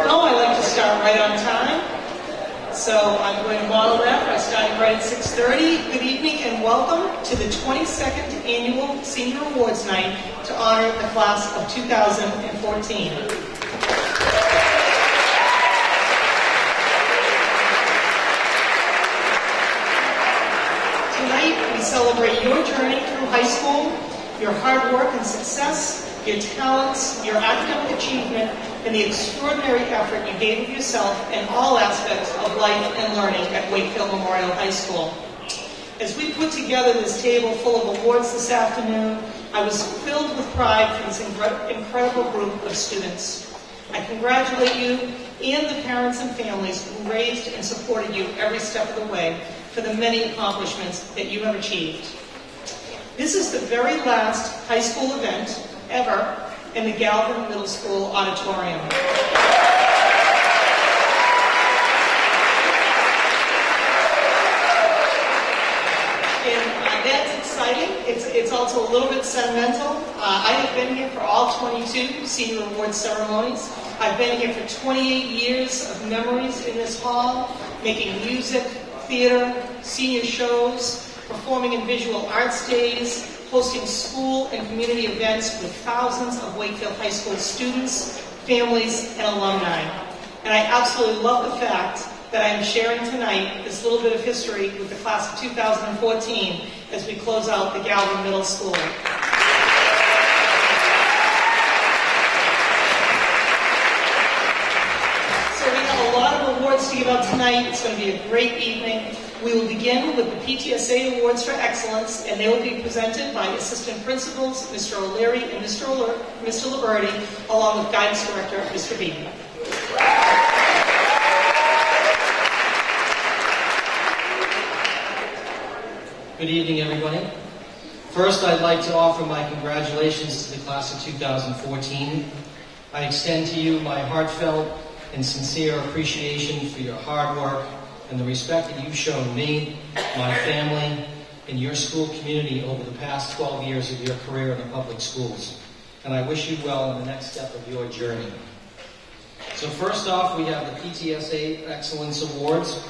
know, I like to start right on time. So I'm going to model that by starting right at 6:30. Good evening and welcome to the 22nd Annual Senior Awards Night to honor the class of 2014. Tonight, we celebrate your journey through high school, your hard work and success, your talents, your academic achievement, and the extraordinary effort you gave of yourself in all aspects of life and learning at Wakefield Memorial High School. As we put together this table full of awards this afternoon, I was filled with pride for this incredible group of students. I congratulate you and the parents and families who raised and supported you every step of the way for the many accomplishments that you have achieved. This is the very last high school event ever in the Galvin Middle School auditorium. And that's exciting. It's also a little bit sentimental. I have been here for all 22 senior award ceremonies. I've been here for 28 years of memories in this hall, making music, theater, senior shows, performing in visual arts days, hosting school and community events with thousands of Wakefield High School students, families, and alumni. And I absolutely love the fact that I am sharing tonight this little bit of history with the class of 2014 as we close out the Galvin Middle School. So we have a lot of awards to give out tonight. It's going to be a great evening. We will begin with the PTSA Awards for Excellence, and they will be presented by Assistant Principals, Mr. O'Leary and Mr. Liberti, along with Guidance Director, Mr. Beebe. Good evening, everybody. First, I'd like to offer my congratulations to the class of 2014. I extend to you my heartfelt and sincere appreciation for your hard work and the respect that you've shown me, my family, and your school community over the past 12 years of your career in the public schools. And I wish you well in the next step of your journey. So first off, we have the PTSA Excellence Awards.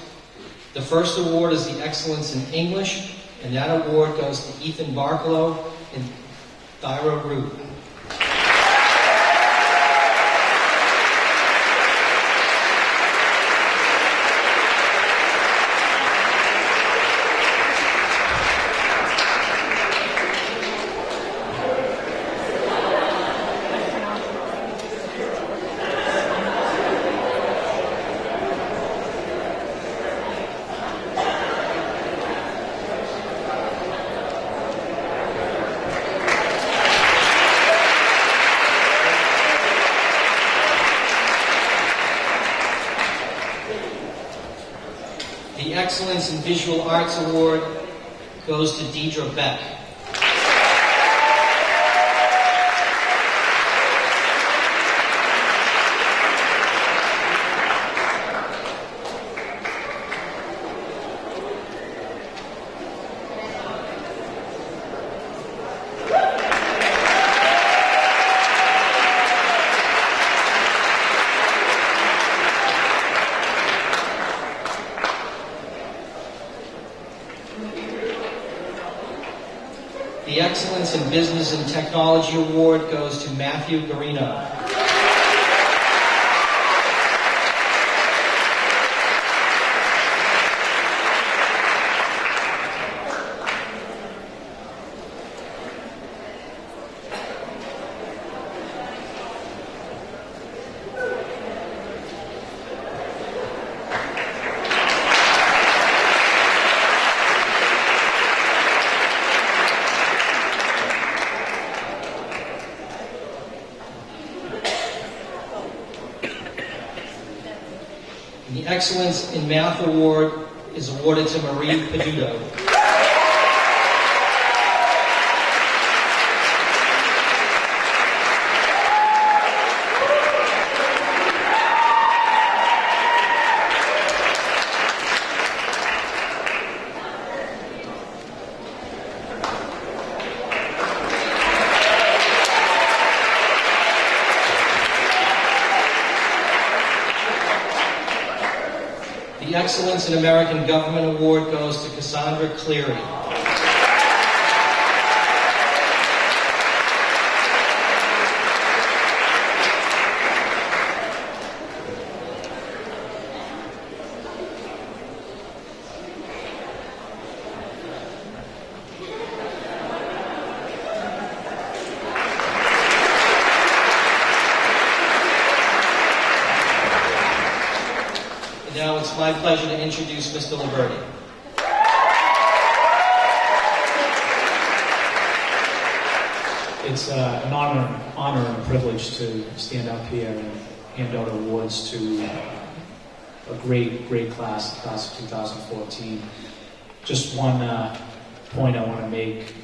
The first award is the Excellence in English, and that award goes to Ethan Barklow and Thyra Root. The Excellence in Visual Arts Award goes to Deidre Beck. The Excellence in Business and Technology Award goes to Matthew Garino. The Excellence in Math Award is awarded to Marie Peduto. The Excellence in American Government Award goes to Cassandra Cleary. Now it's my pleasure to introduce Mr. Liberti. It's an honor and a privilege to stand up here and hand out awards to a great class, the class of 2014. Just one point I want to make.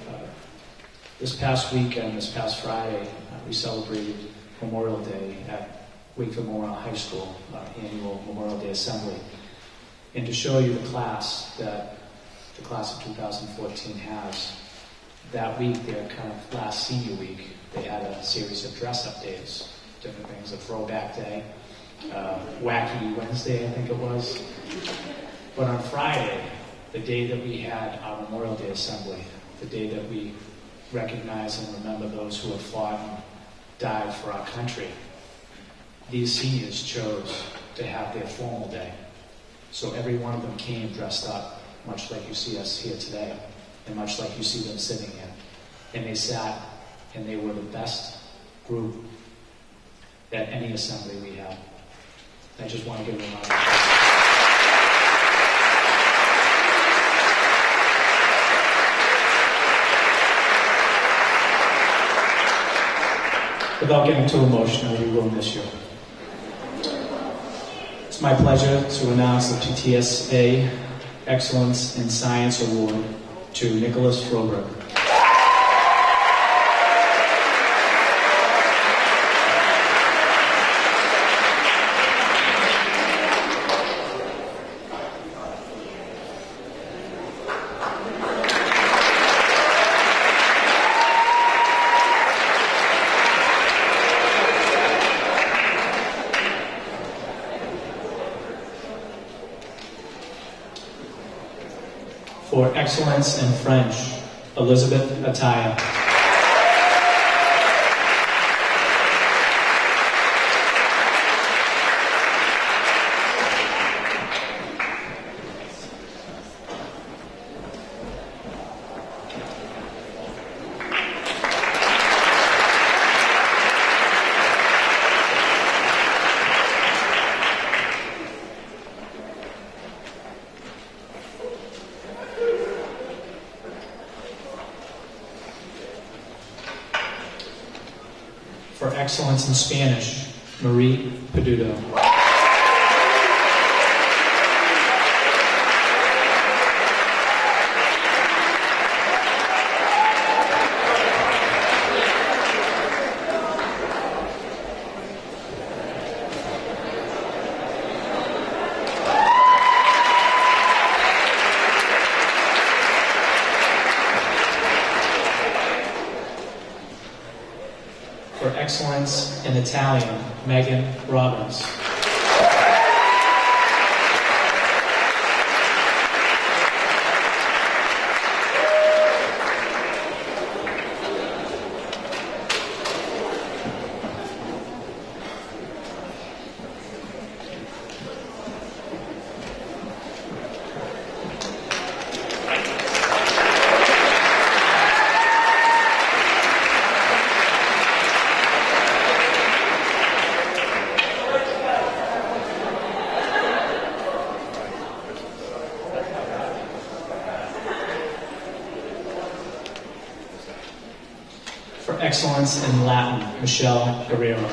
This past weekend, this past Friday, we celebrated Memorial Day at Wakefield Memorial High School, annual Memorial Day Assembly. And to show you the class that the class of 2014 has, that week, their kind of last senior week, they had a series of dress-up days, different things, a throwback day, wacky Wednesday, I think it was. But on Friday, the day that we had our Memorial Day Assembly, the day that we recognize and remember those who have fought and died for our country, these seniors chose to have their formal day. So every one of them came dressed up, much like you see us here today, and much like you see them sitting here. And they sat, and they were the best group at any assembly we had. I just want to give them a round of applause. Without getting too emotional, we will miss you. It's my pleasure to announce the PTSA Excellence in Science Award to Nicholas Froberg. For Excellence in French, Elizabeth Ataya. For Excellence in Spanish, Marie Peduto. For Excellence in Italian, Megan Robbins. For Excellence in Latin, Michelle Guerrero.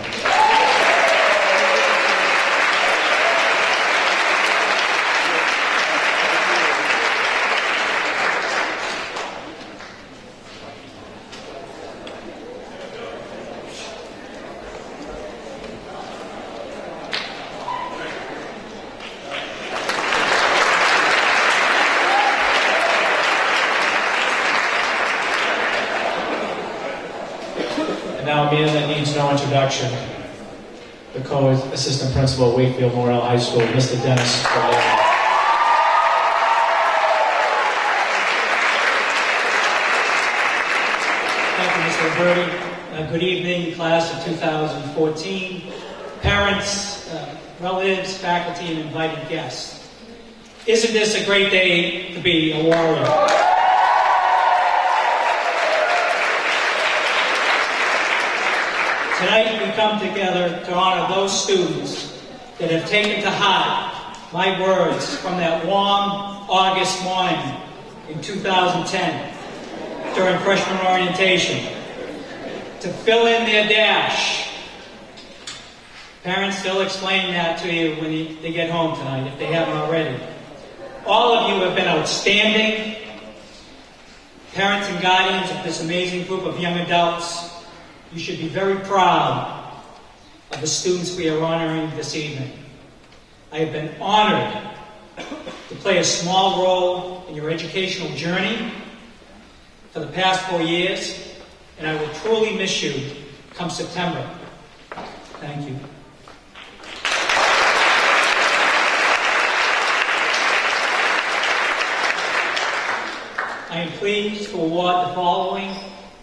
Now a man that needs no introduction, the co-assistant principal at Wakefield Memorial High School, Mr. Dennis Galera. very good evening, class of 2014, parents, relatives, faculty, and invited guests. Isn't this a great day to be a warrior? Tonight we come together to honor those students that have taken to heart my words from that warm August morning in 2010 during freshman orientation, to fill in their dash. Parents, they'll explain that to you when they get home tonight, if they haven't already. All of you have been outstanding parents and guardians of this amazing group of young adults. You should be very proud of the students we are honoring this evening. I have been honored to play a small role in your educational journey for the past 4 years, and I will truly miss you come September. Thank you. I am pleased to award the following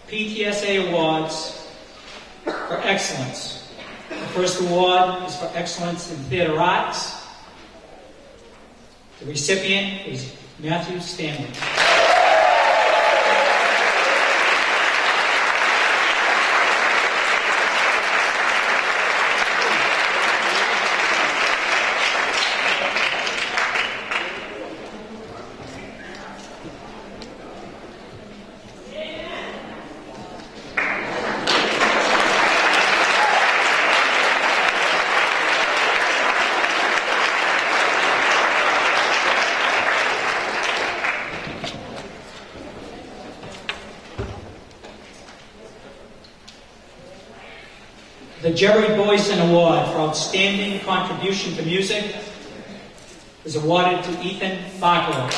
PTSA awards for excellence. The first award is for excellence in theater arts. The recipient is Matthew Stanley. The Jerry Boyson Award for Outstanding Contribution to Music is awarded to Ethan Barklow.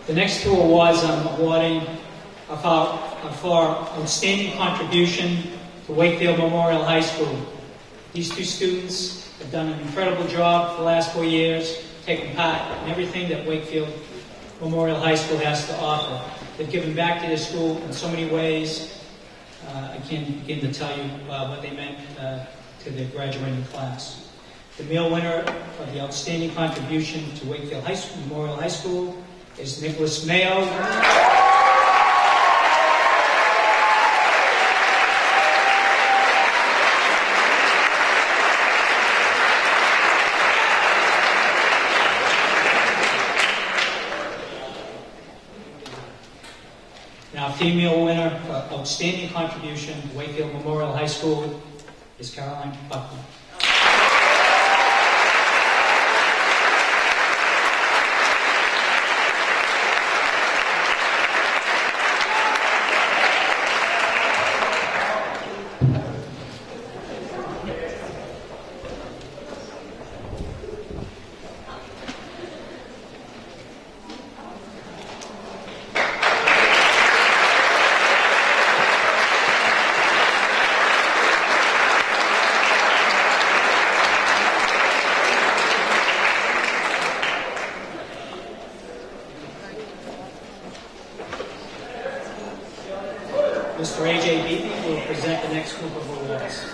The next two awards I'm awarding are for outstanding contribution to Wakefield Memorial High School. These two students have done an incredible job for the last 4 years, taking part in everything that Wakefield Memorial High School has to offer. They've given back to their school in so many ways. I can't begin to tell you what they meant to their graduating class. The male winner of the outstanding contribution to Wakefield Memorial High School is Nicholas Mayo. Now, female winner for outstanding contribution to Wakefield Memorial High School is Caroline Buckley. Mr. A.J. Beatty will present the next group of awards.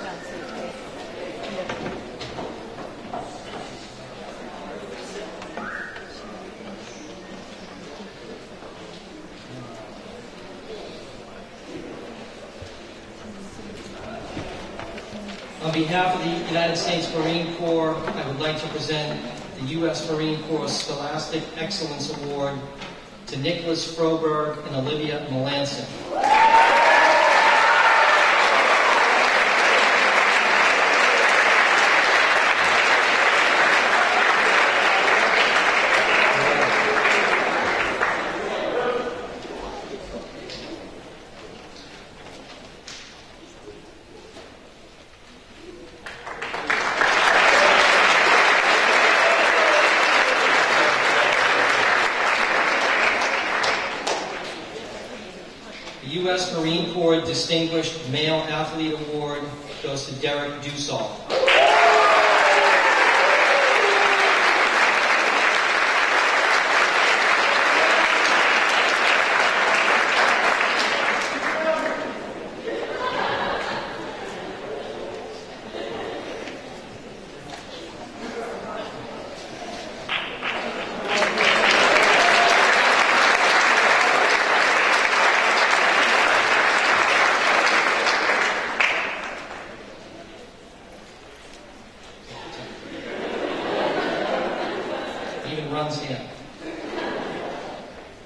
On behalf of the United States Marine Corps, I would like to present the U.S. Marine Corps Scholastic Excellence Award to Nicholas Froberg and Olivia Melanson. U.S. Marine Corps Distinguished Male Athlete Award goes to Derek Dusal.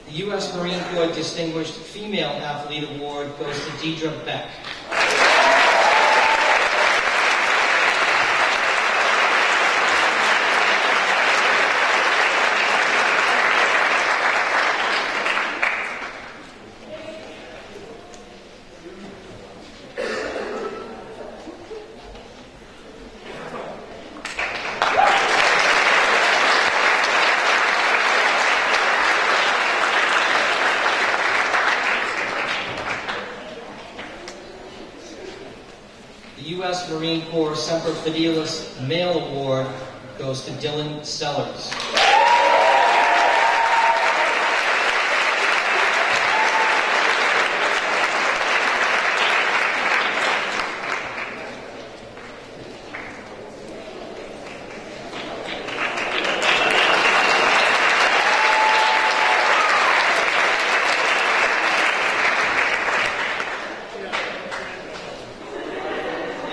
The U.S. Marine Corps Distinguished Female Athlete Award goes to Deidre Beck. The U.S. Marine Corps Semper Fidelis Male Award goes to Dylan Sellers.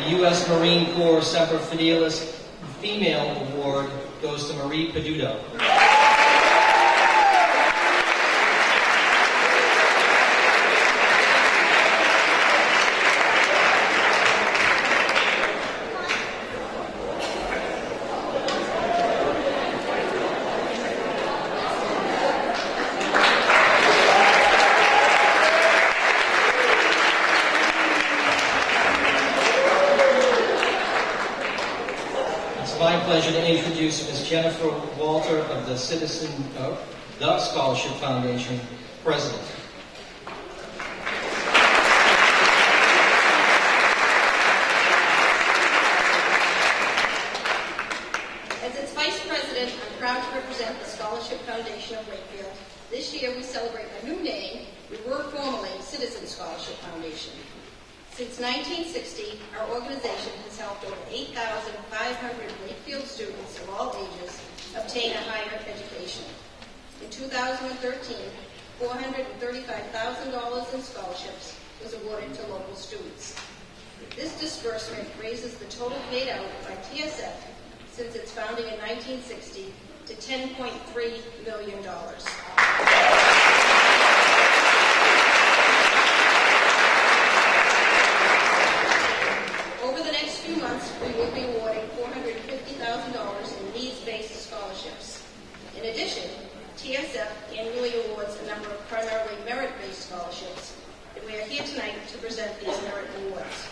The U.S. Marine Corps Semper Fidelis Female Award goes to Marie Peduto. It's my pleasure to introduce Ms. Jennifer Walter of the the Scholarship Foundation, President. As its Vice President, I'm proud to represent the Scholarship Foundation of Wakefield. This year we celebrate a new name. We were formerly Citizen Scholarship Foundation. Since 1960, our organization has helped over 8,500 Wakefield students of all ages obtain a higher education. In 2013, $435,000 in scholarships was awarded to local students. This disbursement raises the total paid out by TSF since its founding in 1960 to $10.3 million. Over the next few months, we will be awarding $450,000 in needs-based scholarships. In addition, TSF annually awards a number of primarily merit-based scholarships, and we are here tonight to present these merit awards.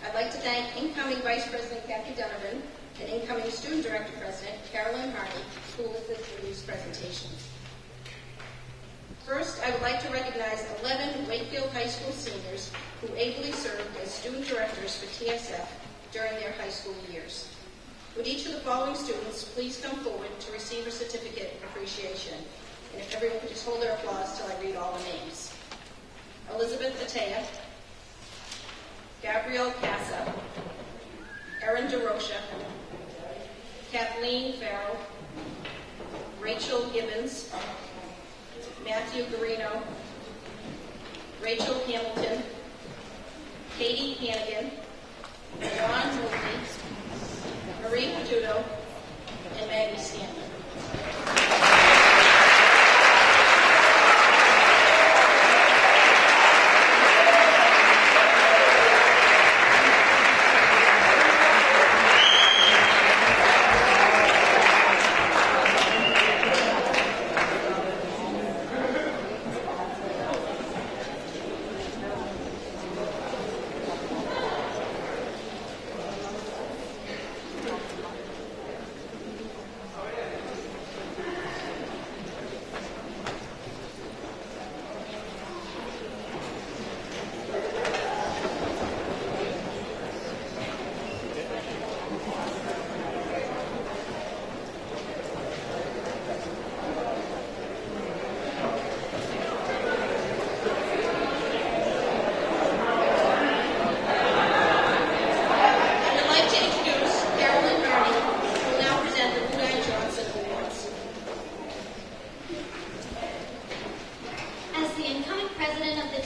I'd like to thank incoming Vice President Kathy Donovan and incoming Student Director President Carolyn Hardy, who will assist in these presentations. First, I would like to recognize 11 Wakefield High School seniors who ably served as student directors for TSF during their high school years. Would each of the following students please come forward to receive a certificate of appreciation? And if everyone could just hold their applause till I read all the names. Elizabeth Atea, Gabrielle Casa, Erin DeRocha, Kathleen Farrell, Rachel Gibbons, Matthew Garino, Rachel Hamilton, Katie Hannigan, Ron Moulton, Marie Peduto, and Maggie Stanton.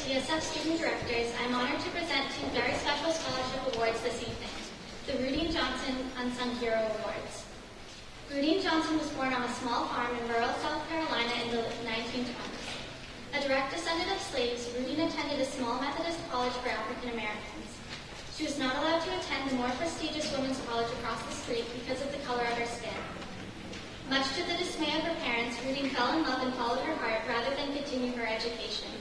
TSF student directors, I'm honored to present two very special scholarship awards this evening, the Rudine Johnson Unsung Hero Awards. Rudine Johnson was born on a small farm in rural South Carolina in the 1920s. A direct descendant of slaves, Rudine attended a small Methodist college for African Americans. She was not allowed to attend the more prestigious women's college across the street because of the color of her skin. Much to the dismay of her parents, Rudine fell in love and followed her heart rather than continue her education.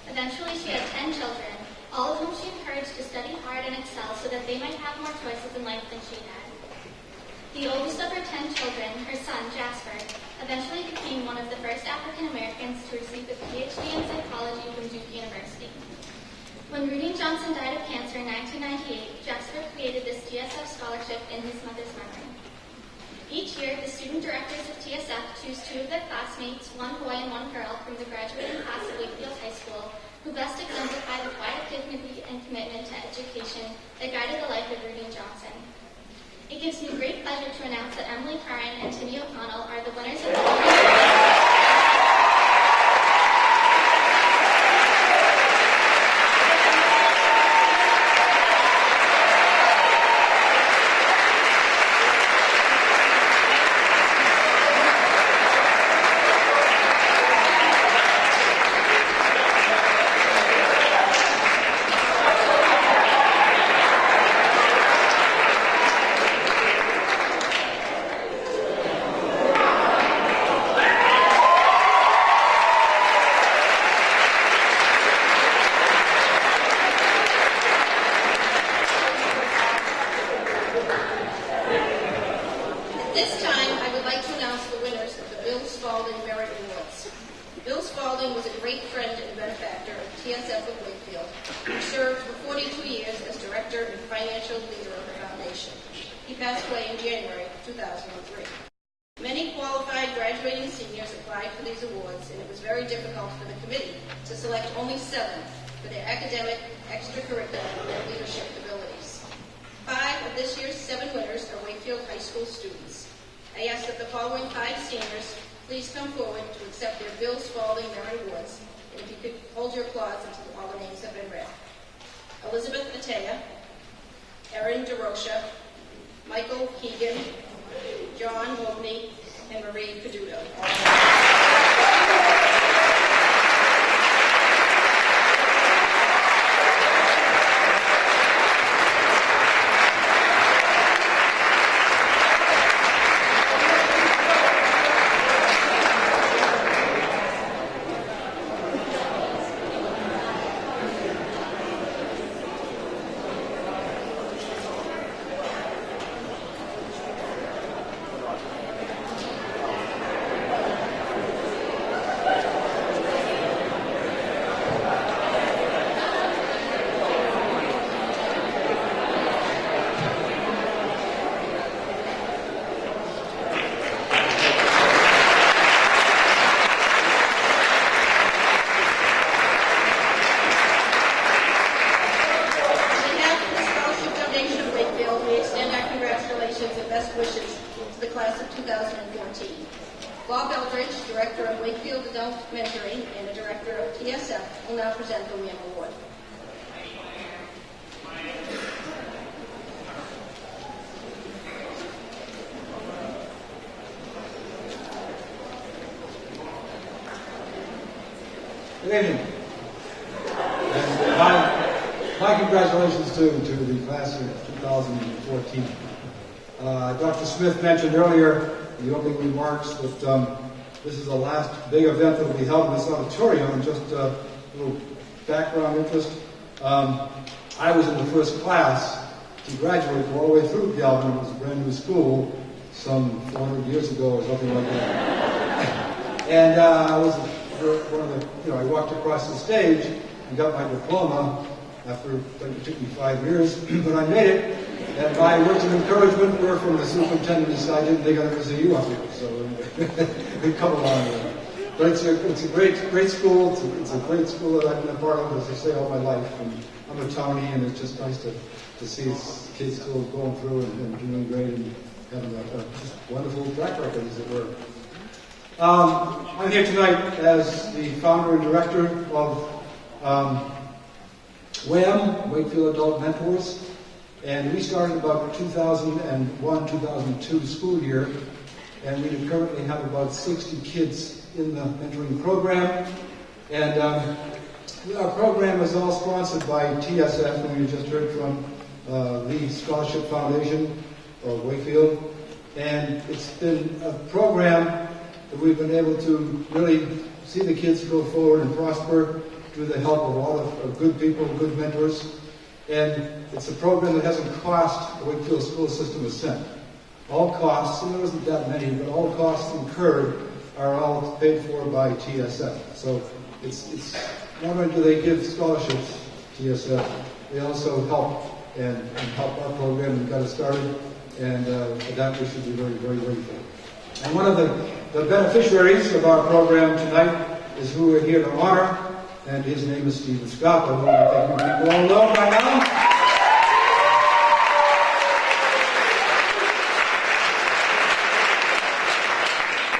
Eventually, she had 10 children, all of whom she encouraged to study hard and excel so that they might have more choices in life than she had. The oldest of her 10 children, her son, Jasper, eventually became one of the first African Americans to receive a PhD in psychology from Duke University. When Rudine Johnson died of cancer in 1998, Jasper created this TSF scholarship in his mother's memory. Each year, the student directors of TSF choose two of their classmates, one boy and one girl, from the graduating class of Wakefield High School, who best exemplify the quiet dignity and commitment to education that guided the life of Rudine Johnson. It gives me great pleasure to announce that Emily Curran and Timmy O'Connell are the winners of the Good evening. And my congratulations to the class of 2014. Dr. Smith mentioned earlier in the opening remarks that this is the last big event that will be held in this auditorium. And just a little background interest. I was in the first class to graduate all the way through Galvin. It was a brand new school some 400 years ago or something like that. And I was one of the, I walked across the stage and got my diploma after, it took me 5 years, but I made it. And my words of encouragement were from the superintendent, who said, I didn't think I'd ever see you up here. So we come along with it. But it's a great school. It's a great school that I've been a part of, as I say, all my life. And I'm a Townie, and it's just nice to see kids still going through and doing great and having a just wonderful track record, as it were. I'm here tonight as the founder and director of WHAM, Wakefield Adult Mentors, and we started about 2001-2002 school year, and we currently have about 60 kids in the mentoring program. And our program is all sponsored by TSF, and we just heard from the Scholarship Foundation of Wakefield. And it's been a program that we've been able to really see the kids go forward and prosper through the help of a lot of good people, good mentors. And it's a program that hasn't cost the Wakefield school system a cent. All costs, and there isn't that many, but all costs incurred are all paid for by TSF. So it's not only do they give scholarships, TSF, they also help and help our program and got it started. And for that we should be very, very grateful. And one of the beneficiaries of our program tonight is who we're here to honor, and his name is Stephen Scott, who I think you people all know by now.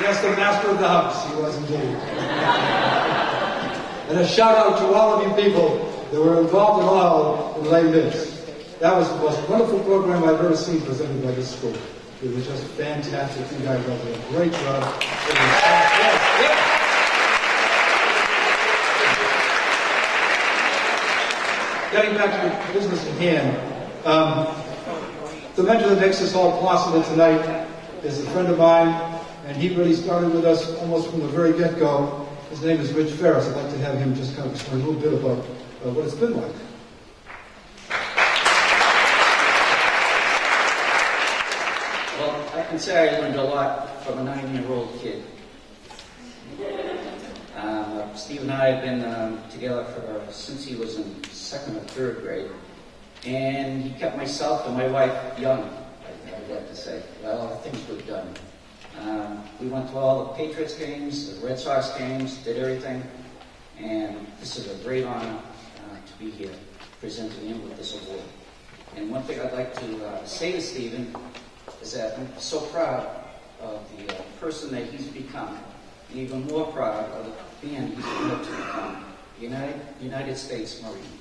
Yes, the master of the house, he was indeed. And a shout out to all of you people that were involved at all in Les Mis. That was the most wonderful program I've ever seen presented by this school. It was just fantastic. You guys all did a great job. It was fantastic. Getting back to the business at hand, the mentor that makes this all possible tonight is a friend of mine, and he really started with us almost from the very get-go. His name is Rich Ferris. I'd like to have him just kind of explain a little bit about what it's been like. Well, I can say I learned a lot from a 9-year-old kid. Steve and I have been together since he was in 2nd or 3rd grade, and he kept myself and my wife young, I'd like to say. Well, things were done. We went to all the Patriots games, the Red Sox games, did everything, and this is a great honor to be here presenting him with this award. And one thing I'd like to say to Stephen is that I'm so proud of the person that he's become, and even more proud of the man he's grown up to become, United States Marine.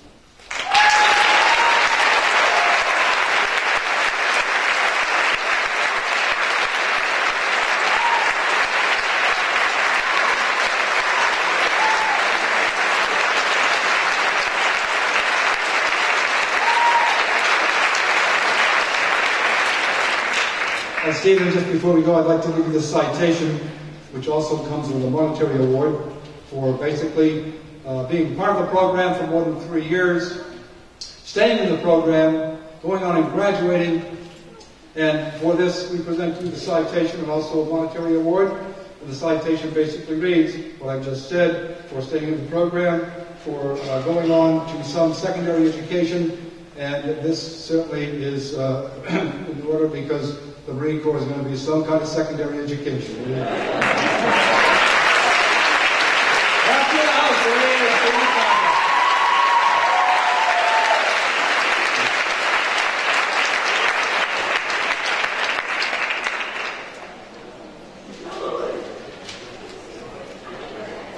And Stephen, just before we go, I'd like to give you the citation, which also comes with a monetary award for basically being part of the program for more than 3 years, staying in the program, going on and graduating. And for this, we present you the citation and also a monetary award. And the citation basically reads what I just said: for staying in the program, for going on to some secondary education. And this certainly is in order because the Marine Corps is going to be some kind of secondary education.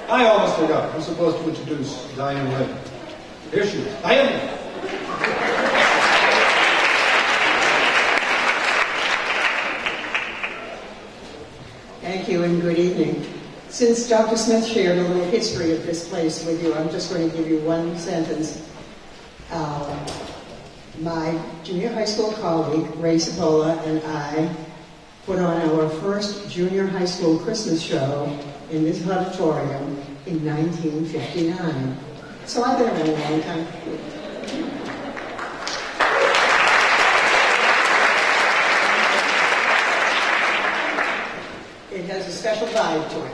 I almost forgot. I'm supposed to introduce Diane Lynn. Here she is. Diane. Thank you and good evening. Since Dr. Smith shared a little history of this place with you, I'm just going to give you one sentence. My junior high school colleague, Ray Cipolla, and I put on our first junior high school Christmas show in this auditorium in 1959. So I've been around a long time. It has a special vibe to it.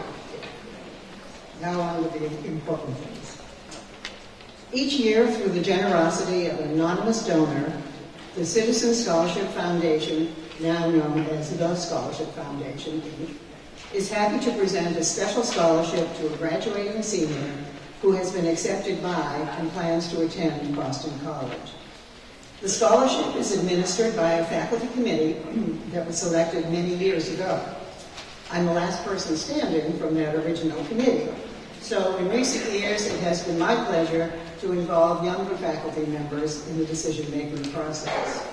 Now on to the important things. Each year, through the generosity of an anonymous donor, the Citizen Scholarship Foundation, now known as the Scholarship Foundation, is happy to present a special scholarship to a graduating senior who has been accepted by and plans to attend Boston College. The scholarship is administered by a faculty committee that was selected many years ago. I'm the last person standing from that original committee, So in recent years, it has been my pleasure to involve younger faculty members in the decision-making process.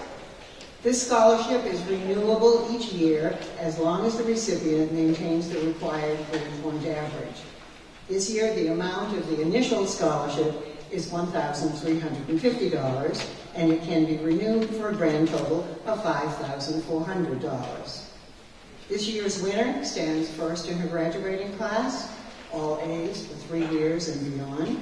This scholarship is renewable each year as long as the recipient maintains the required grade point average. This year, the amount of the initial scholarship is $1,350, and it can be renewed for a grand total of $5,400. This year's winner stands first in her graduating class, all A's for 3 years and beyond.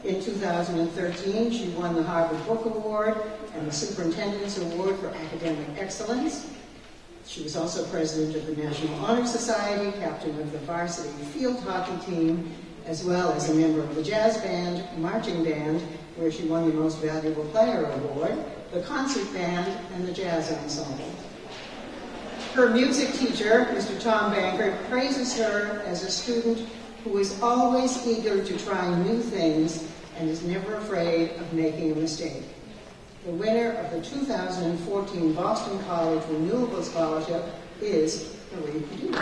In 2013, she won the Harvard Book Award and the Superintendent's Award for Academic Excellence. She was also president of the National Honor Society, captain of the varsity field hockey team, as well as a member of the jazz band, marching band, where she won the Most Valuable Player Award, the concert band, and the jazz ensemble. Her music teacher, Mr. Tom Bankert, praises her as a student who is always eager to try new things and is never afraid of making a mistake. The winner of the 2014 Boston College Renewable Scholarship is Marie Perdue.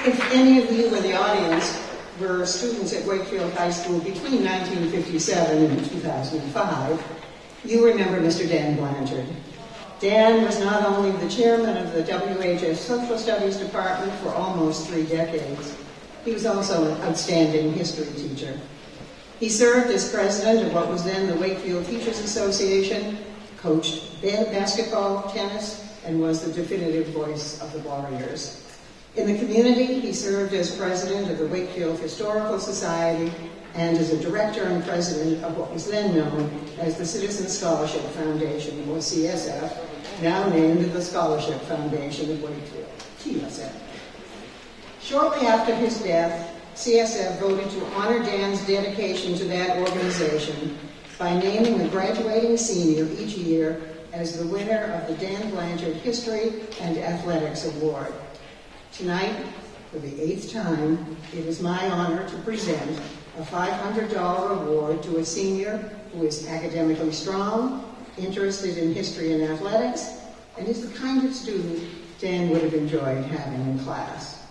If any of you in the audience were students at Wakefield High School between 1957 and 2005, you remember Mr. Dan Blanchard. Dan was not only the chairman of the WHS Social Studies Department for almost 3 decades, he was also an outstanding history teacher. He served as president of what was then the Wakefield Teachers Association, coached basketball, tennis, and was the definitive voice of the Warriors. In the community, he served as president of the Wakefield Historical Society and as a director and president of what was then known as the Citizen Scholarship Foundation, or CSF, now named the Scholarship Foundation of Wakefield, TSF. Shortly after his death, CSF voted to honor Dan's dedication to that organization by naming a graduating senior each year as the winner of the Dan Blanchard History and Athletics Award. Tonight, for the 8th time, it is my honor to present a $500 award to a senior who is academically strong, interested in history and athletics, and is the kind of student Dan would have enjoyed having in class.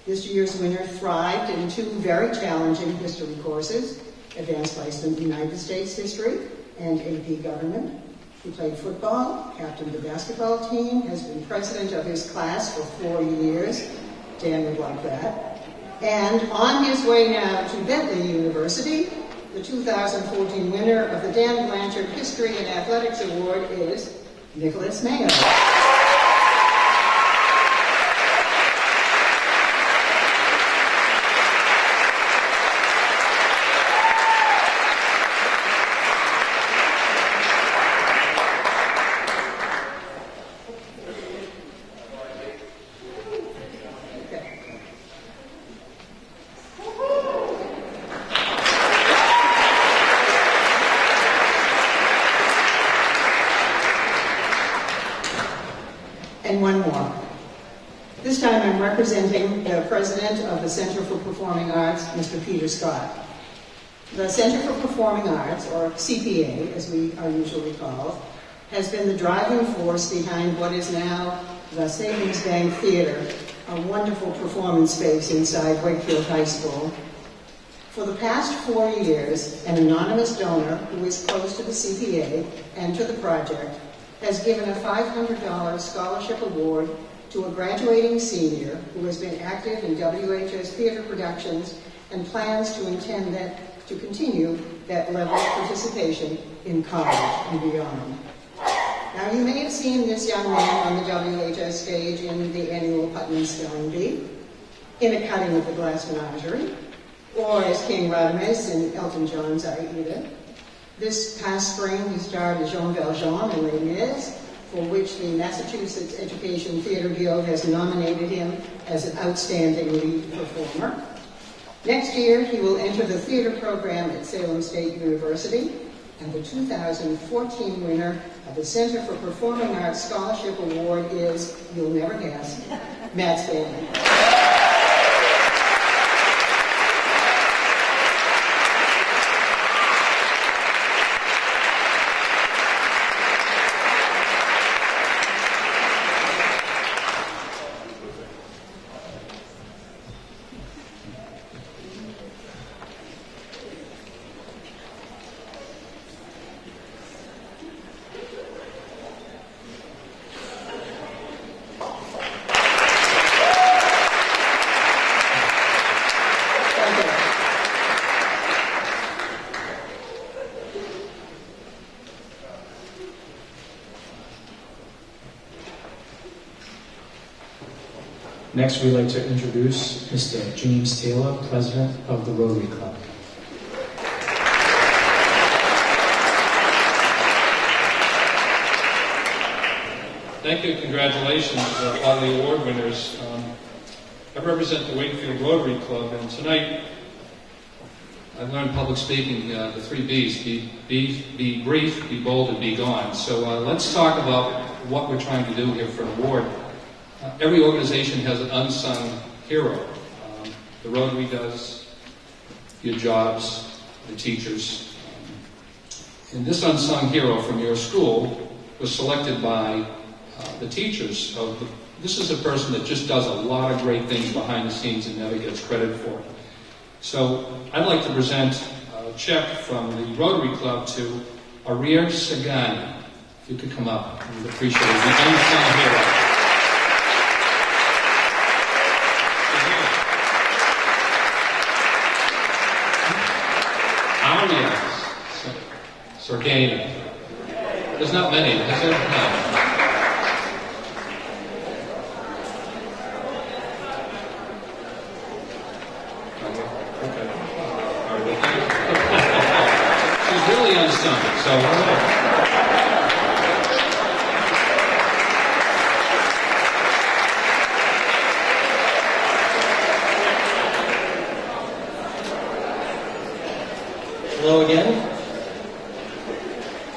This year's winner thrived in 2 very challenging history courses, Advanced Life in United States History and AP Government. He played football, captained the basketball team, has been president of his class for 4 years. Dan would like that. And on his way now to Bentley University, the 2014 winner of the Dan Blanchard History and Athletics Award is Nicholas Mayo. And one more. This time I'm representing the president of the Center for Performing Arts, Mr. Peter Scott. The Center for Performing Arts, or CPA as we are usually called, has been the driving force behind what is now the Savings Bank Theater, a wonderful performance space inside Wakefield High School. For the past 4 years, an anonymous donor who is close to the CPA and to the project has given a $500 scholarship award to a graduating senior who has been active in WHS theater productions and plans to continue that level of participation in college and beyond. Now, you may have seen this young man on the WHS stage in the annual Putnam Spelling Bee, in A Cutting of the Glass Menagerie, or as King Radames in Elton John's Aida. This past spring, he starred as Jean Valjean in Les Mis. for which the Massachusetts Education Theater Guild has nominated him as an outstanding lead performer. Next year, he will enter the theater program at Salem State University, and the 2014 winner of the Center for Performing Arts Scholarship Award is, you'll never guess, Matt Stanley. Next, we'd like to introduce Mr. James Taylor, President of the Rotary Club. Thank you. Congratulations on the award winners. I represent the Wakefield Rotary Club, and tonight I learned public speaking, the 3 B's, be brief, be bold, and be gone. So let's talk about what we're trying to do here for an award. Every organization has an unsung hero. The Rotary does, your jobs, the teachers. And this unsung hero from your school was selected by the teachers. This is a person that just does a lot of great things behind the scenes and never gets credit for it. So I'd like to present a check from the Rotary Club to Arir Sagani. If you could come up, we'd appreciate it. The unsung hero. Sorgani. There's not many, is there? No. Okay. All right. She's really unsung, so. Hello again.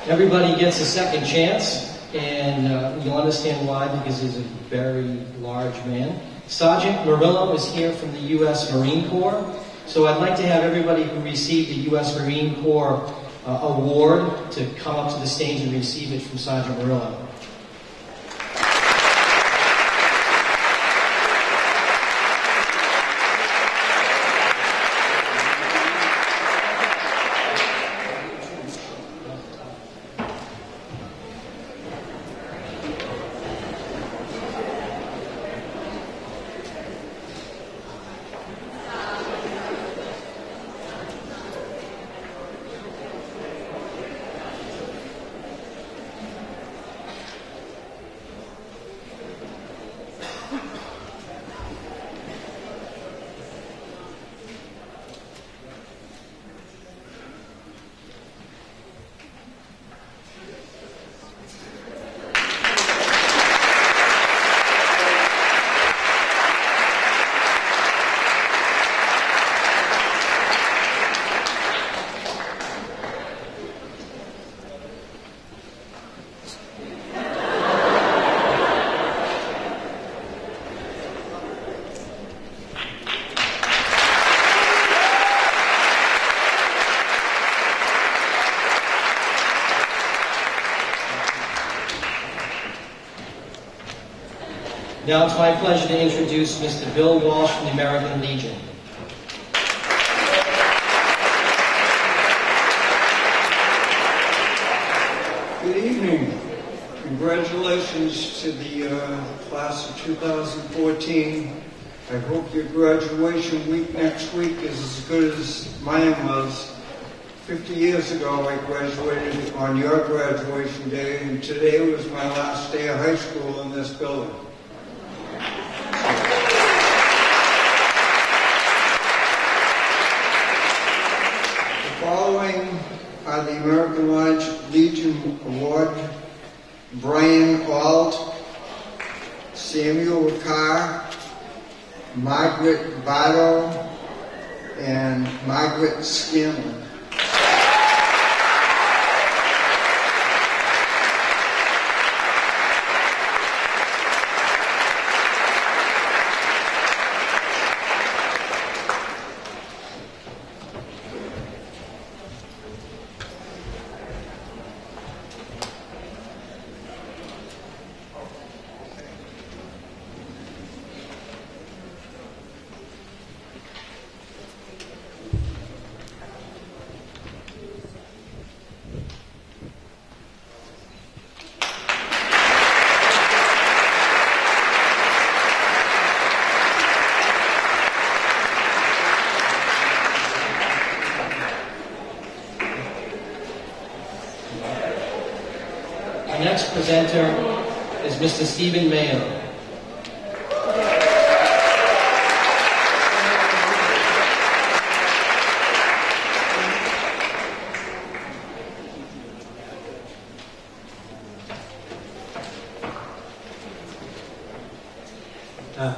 Everybody gets a second chance, and you'll understand why, because he's a very large man. Sergeant Murillo is here from the U.S. Marine Corps, so I'd like to have everybody who received the U.S. Marine Corps award to come up to the stage and receive it from Sergeant Murillo. Now it's my pleasure to introduce Mr. Bill Walsh from the American Legion. Good evening. Congratulations to the class of 2014. I hope your graduation week next week is as good as mine was. 50 years ago, I graduated on your graduation day, and today was my last day of high school in this building. Following are the American Legion Award, Brian Samuel Carr, Margaret Votto, and Margaret Scanlon. Our next presenter is Mr. Stephen Mayo.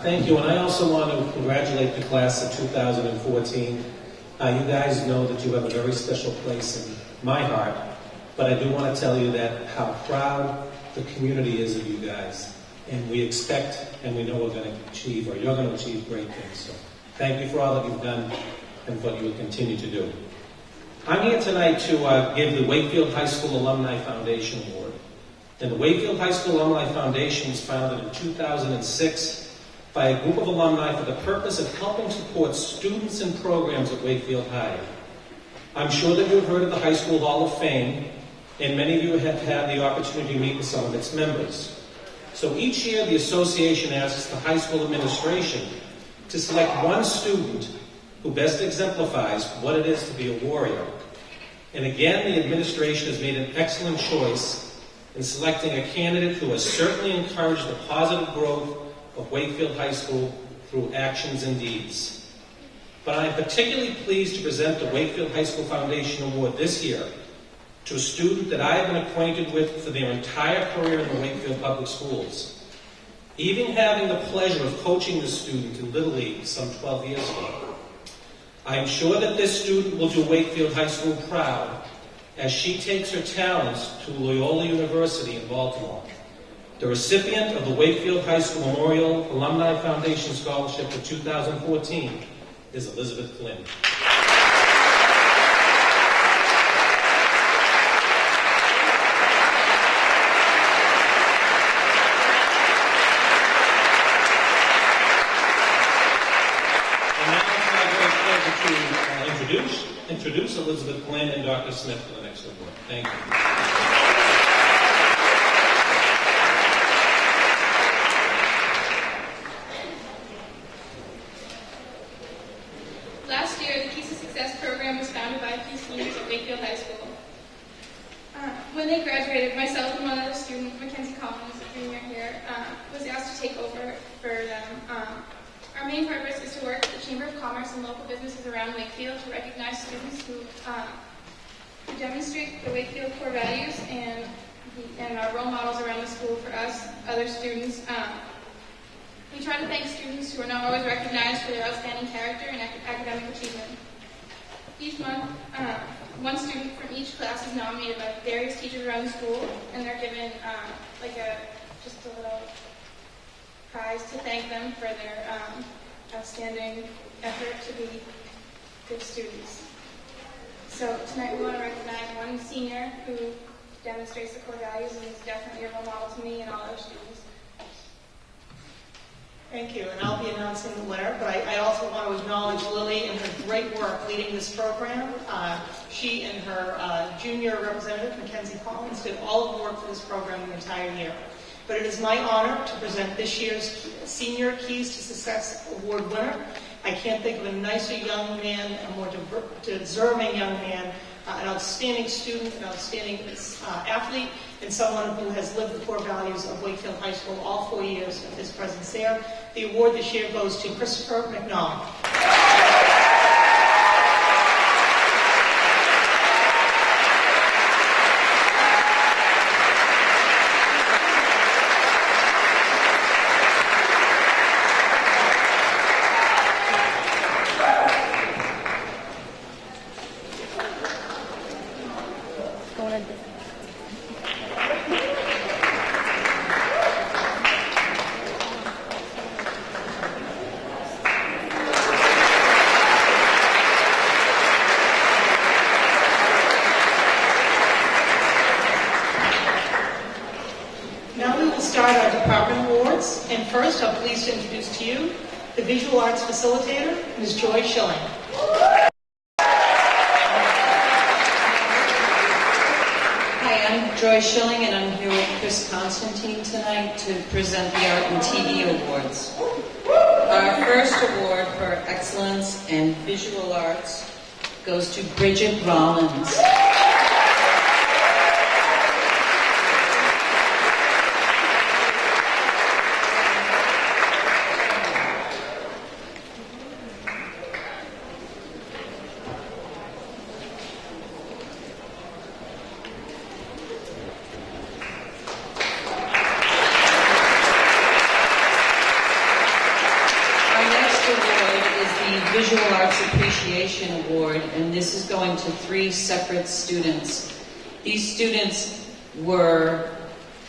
Thank you, and I also want to congratulate the class of 2014. You guys know that you have a very special place in my heart, but I do want to tell you that how proud the community is of you guys, and we expect and we know we're going to achieve, or you're going to achieve great things. So thank you for all that you've done and what you will continue to do. I'm here tonight to give the Wakefield High School Alumni Foundation Award. And the Wakefield High School Alumni Foundation was founded in 2006 by a group of alumni for the purpose of helping support students and programs at Wakefield High. I'm sure that you've heard of the High School Hall of Fame, and many of you have had the opportunity to meet with some of its members. So each year the association asks the high school administration to select one student who best exemplifies what it is to be a warrior. And again, the administration has made an excellent choice in selecting a candidate who has certainly encouraged the positive growth of Wakefield High School through actions and deeds. But I am particularly pleased to present the Wakefield High School Foundation Award this year to a student that I have been acquainted with for their entire career in the Wakefield Public Schools, even having the pleasure of coaching this student in Little League some 12 years ago. I am sure that this student will do Wakefield High School proud as she takes her talents to Loyola University in Baltimore. The recipient of the Wakefield High School Memorial Alumni Foundation Scholarship for 2014 is Elizabeth Flynn. And now it's my great pleasure to introduce Elizabeth Flynn and Dr. Smith for the next award. Thank you. Last year, the Keys to Success program was founded by a few seniors at Wakefield High School. When they graduated, myself and one other student, Mackenzie Collins, a junior here, was asked to take over for them. Our main purpose is to work with the Chamber of Commerce and local businesses around Wakefield to recognize students who demonstrate the Wakefield core values and are role models around the school for us, other students. We try to thank students who are not always recognized for their outstanding character and academic achievement. Each month, one student from each class is nominated by various teachers around the school, and they're given just a little prize to thank them for their outstanding effort to be good students. So tonight we want to recognize one senior who demonstrates the core values and is definitely a role model to me and all other students. Thank you, and I'll be announcing the winner, but I also want to acknowledge Lily and her great work leading this program. She and her junior representative, Mackenzie Collins, did all of the work for this program the entire year. But it is my honor to present this year's Senior Keys to Success Award winner. I can't think of a nicer young man, a more deserving young man, an outstanding student, an outstanding athlete, and someone who has lived the core values of Wakefield High School all 4 years of his presence there. The award this year goes to Christopher McNaught. visual arts facilitator, Ms. Joy Schilling. Hi, I'm Joy Schilling, and I'm here with Chris Constantine tonight to present the Art and TV Awards. Our first award for excellence in visual arts goes to Bridget Rollins. Visual Arts Appreciation Award, and this is going to 3 separate students. These students were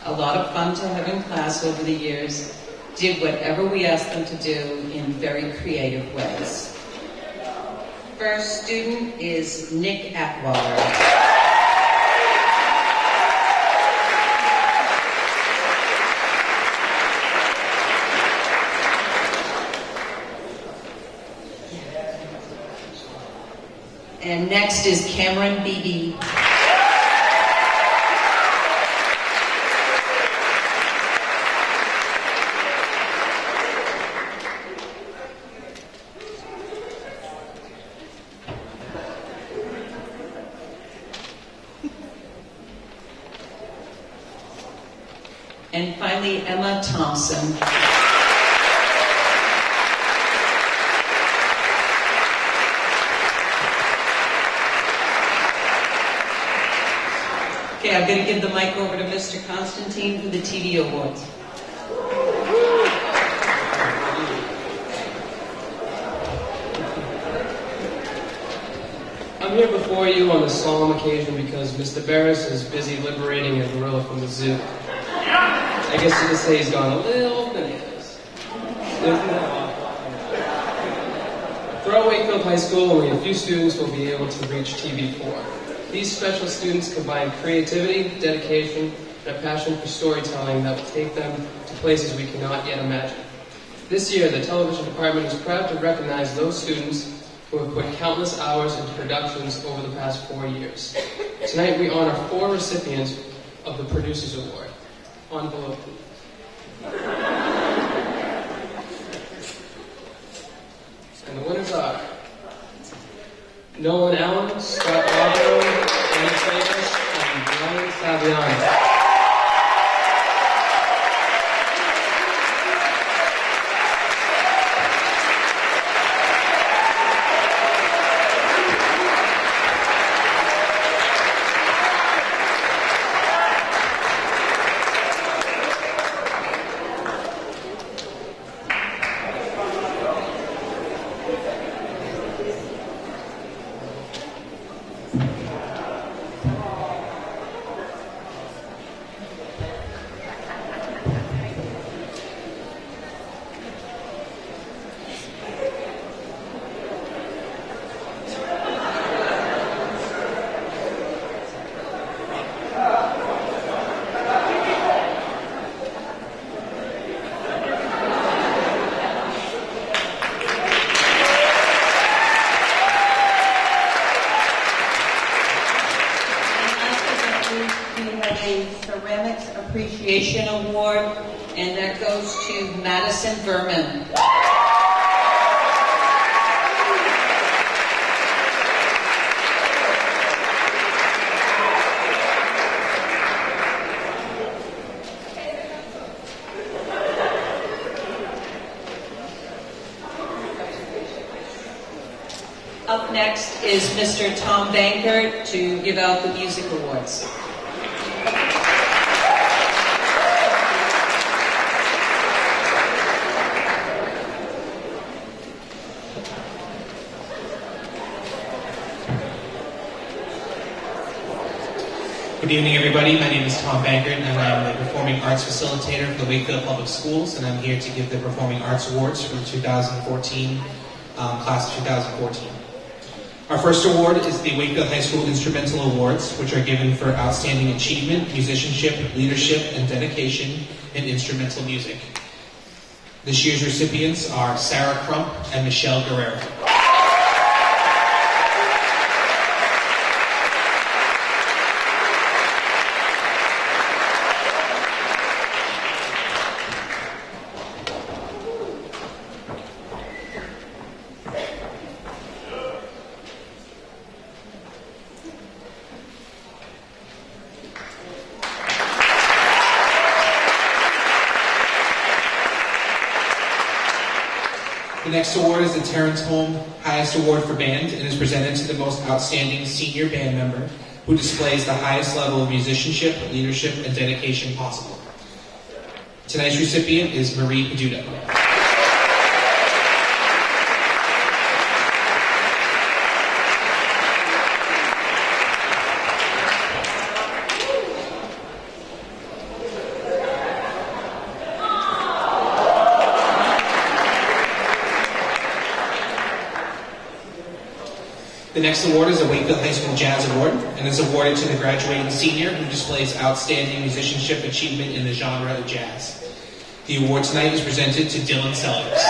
a lot of fun to have in class over the years, did whatever we asked them to do in very creative ways. First student is Nick Atwater. And next is Cameron Beebe. And finally, Emma Thompson. Okay, I'm going to give the mic over to Mr. Constantine for the TV Awards. I'm here before you on this solemn occasion because Mr. Barris is busy liberating a gorilla from the zoo. I guess you could say he's gone a little bananas. Throughout Wakefield High School, only a few students will be able to reach TV4. These special students combine creativity, dedication, and a passion for storytelling that will take them to places we cannot yet imagine. This year, the television department is proud to recognize those students who have put countless hours into productions over the past 4 years. Tonight, we honor 4 recipients of the Producers Award. Envelope, please. And the winners are Nolan Allen, Scott Barbaro, Annie Davis, and Brian Saviano. Appreciation Award, and that goes to Madison Verman. Up next is Mr. Tom Bankert to give out the music awards. Good evening, everybody. My name is Tom Bankert, and I'm the Performing Arts Facilitator for the Wakefield Public Schools, and I'm here to give the Performing Arts Awards for the 2014, class of 2014. Our first award is the Wakefield High School Instrumental Awards, which are given for outstanding achievement, musicianship, leadership, and dedication in instrumental music. This year's recipients are Sarah Crump and Michelle Guerrero. The next award is the Terrence Holm Highest Award for Band and is presented to the most outstanding senior band member who displays the highest level of musicianship, leadership, and dedication possible. Tonight's recipient is Marie Peduto. The next award is the Wakefield High School Jazz Award and is awarded to the graduating senior who displays outstanding musicianship achievement in the genre of jazz. The award tonight is presented to Dylan Sellers.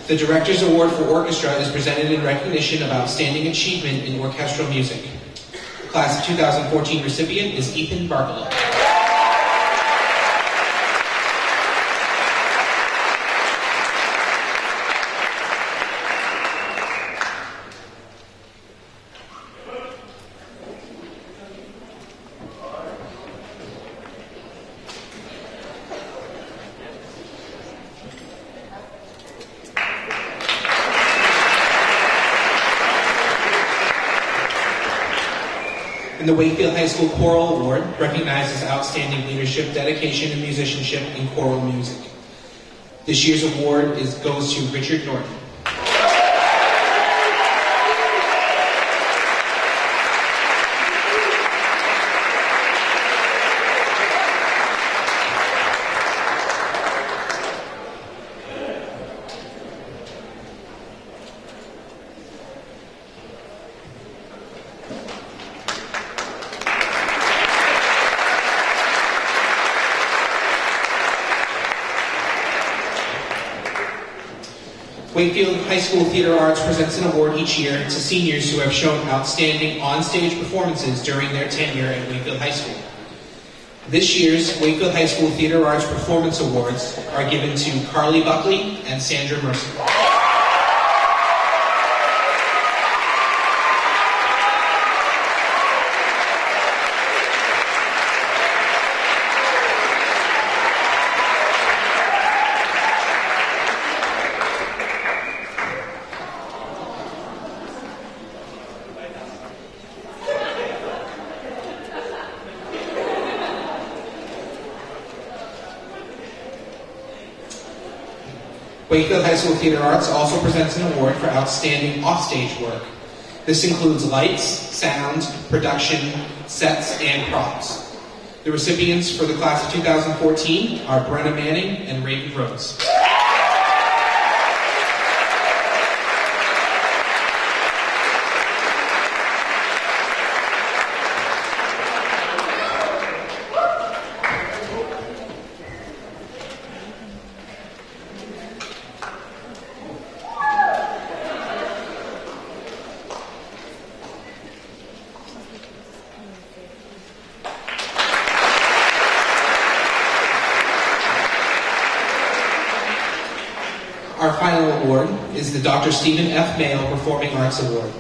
The Director's Award for Orchestra is presented in recognition of outstanding achievement in orchestral music. Class of 2014 recipient is Ethan Barkalow. And the Wakefield High School Choral Award recognizes outstanding leadership, dedication, and musicianship in choral music. This year's award goes to Richard Norton. Wakefield High School Theater Arts presents an award each year to seniors who have shown outstanding on-stage performances during their tenure at Wakefield High School. This year's Wakefield High School Theater Arts Performance Awards are given to Carly Buckley and Sandra Mercer. Wakefield High School Theater Arts also presents an award for outstanding offstage work. This includes lights, sound, production, sets, and props. The recipients for the class of 2014 are Brenna Manning and Raven Rhodes. Our final award is the Dr. Stephen F. Mayo Performing Arts Award.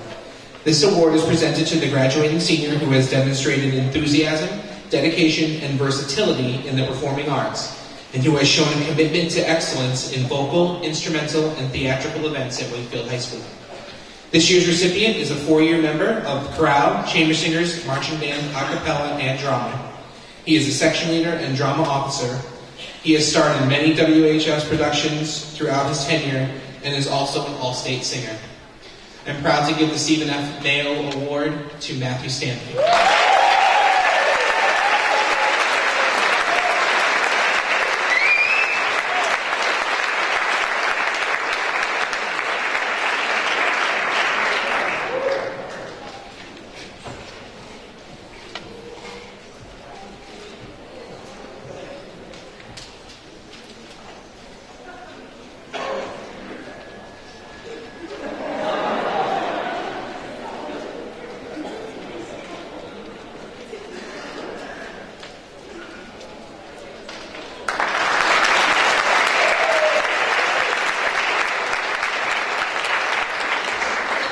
This award is presented to the graduating senior who has demonstrated enthusiasm, dedication, and versatility in the performing arts, and who has shown a commitment to excellence in vocal, instrumental, and theatrical events at Wakefield High School. This year's recipient is a 4-year member of chorale, chamber singers, marching band, a cappella, and drama. He is a section leader and drama officer. He has starred in many WHS productions throughout his tenure and is also an all-state singer. I'm proud to give the Stephen F. Mayo Award to Matthew Stanley.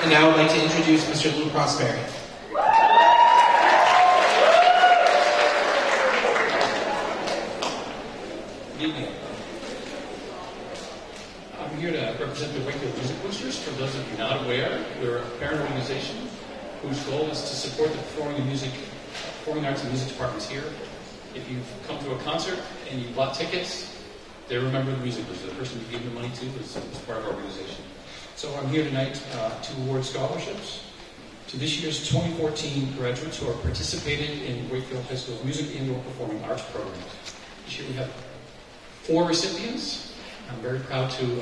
And now I'd like to introduce Mr. Lou Prosperi. Good evening. I'm here to represent the Wakefield Music Boosters. For those of you not aware, we're a parent organization whose goal is to support the performing arts and music departments here. If you've come to a concert and you bought tickets, they're a member of the music booster. The person you gave the money to is part of our organization. So I'm here tonight to award scholarships to this year's 2014 graduates who are participated in Wakefield High School's Music and/or Performing Arts programs. This year we have 4 recipients. I'm very proud to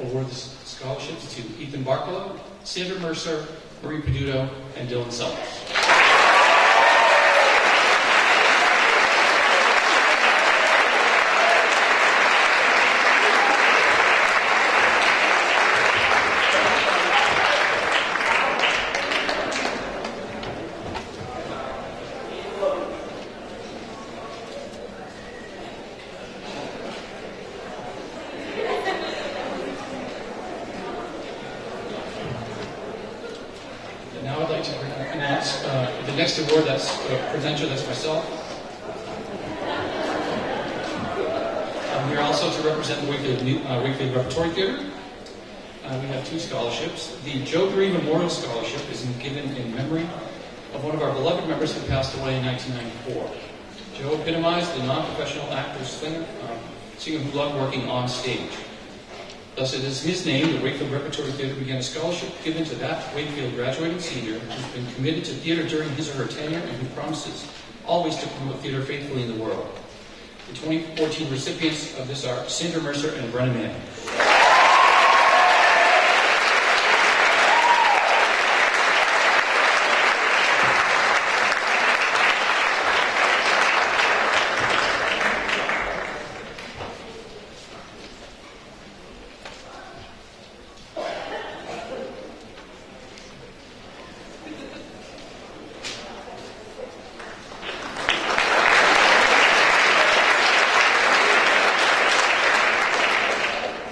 award the scholarships to Ethan Barkalow, Sandra Mercer, Marie Peduto, and Dylan Sellers. The next award, that's presenter, that's myself. I'm here also to represent the Wakefield Repertory Theater. We have 2 scholarships. The Joe Green Memorial Scholarship is given in memory of one of our beloved members who passed away in 1994. Joe epitomized the non-professional actor singer who loved working on stage. Thus, it is his name the Wakefield Repertory Theater began a scholarship given to that Wakefield graduating senior who's been committed to theater during his or her tenure and who promises always to promote theater faithfully in the world. The 2014 recipients of this are Sandra Mercer and Brenna Manning.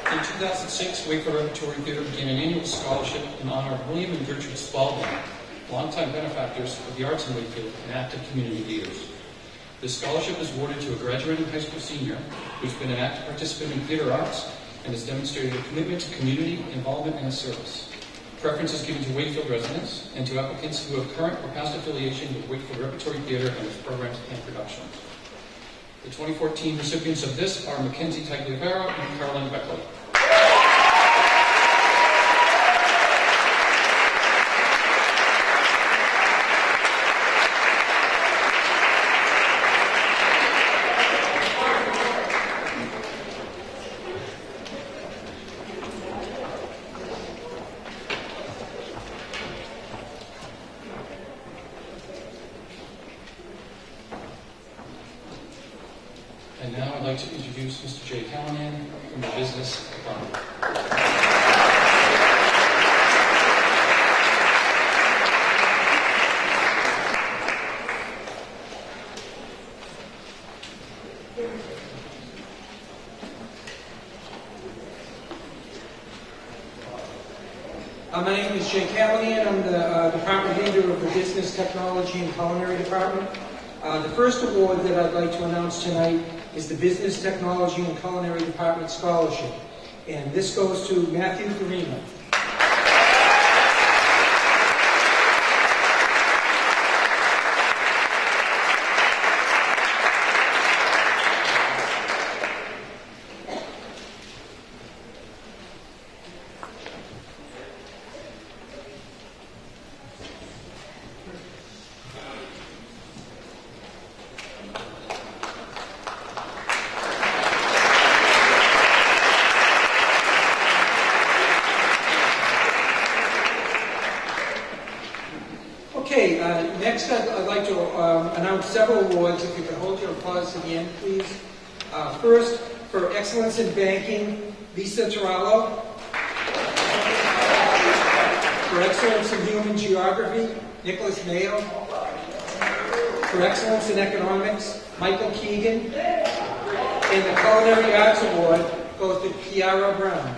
In 2006, Wakefield Repertory Theater began an annual scholarship in honor of William and Gertrude Spalding, longtime benefactors of the arts in Wakefield and active community leaders. This scholarship is awarded to a graduating high school senior who's been an active participant in theater arts and has demonstrated a commitment to community involvement and service. Preference is given to Wakefield residents and to applicants who have current or past affiliation with Wakefield Repertory Theater and its programs and productions. The 2014 recipients of this are Mackenzie Tagliavera and Caroline Beckley. And now I'd like to introduce Mr. Jay Callahan from the Business Department. My name is Jay Callahan. I'm the department leader of the Business, Technology, and Culinary Department. The first award that I'd like to announce tonight is the Business, Technology, and Culinary Department Scholarship. And this goes to Matthew Farina. Next, I'd like to announce several awards. If you could hold your applause to the end, please. First, for excellence in banking, Lisa Torello. For excellence in human geography, Nicholas Mayo. For excellence in economics, Michael Keegan. And the Culinary Arts Award goes to Kiara Brown.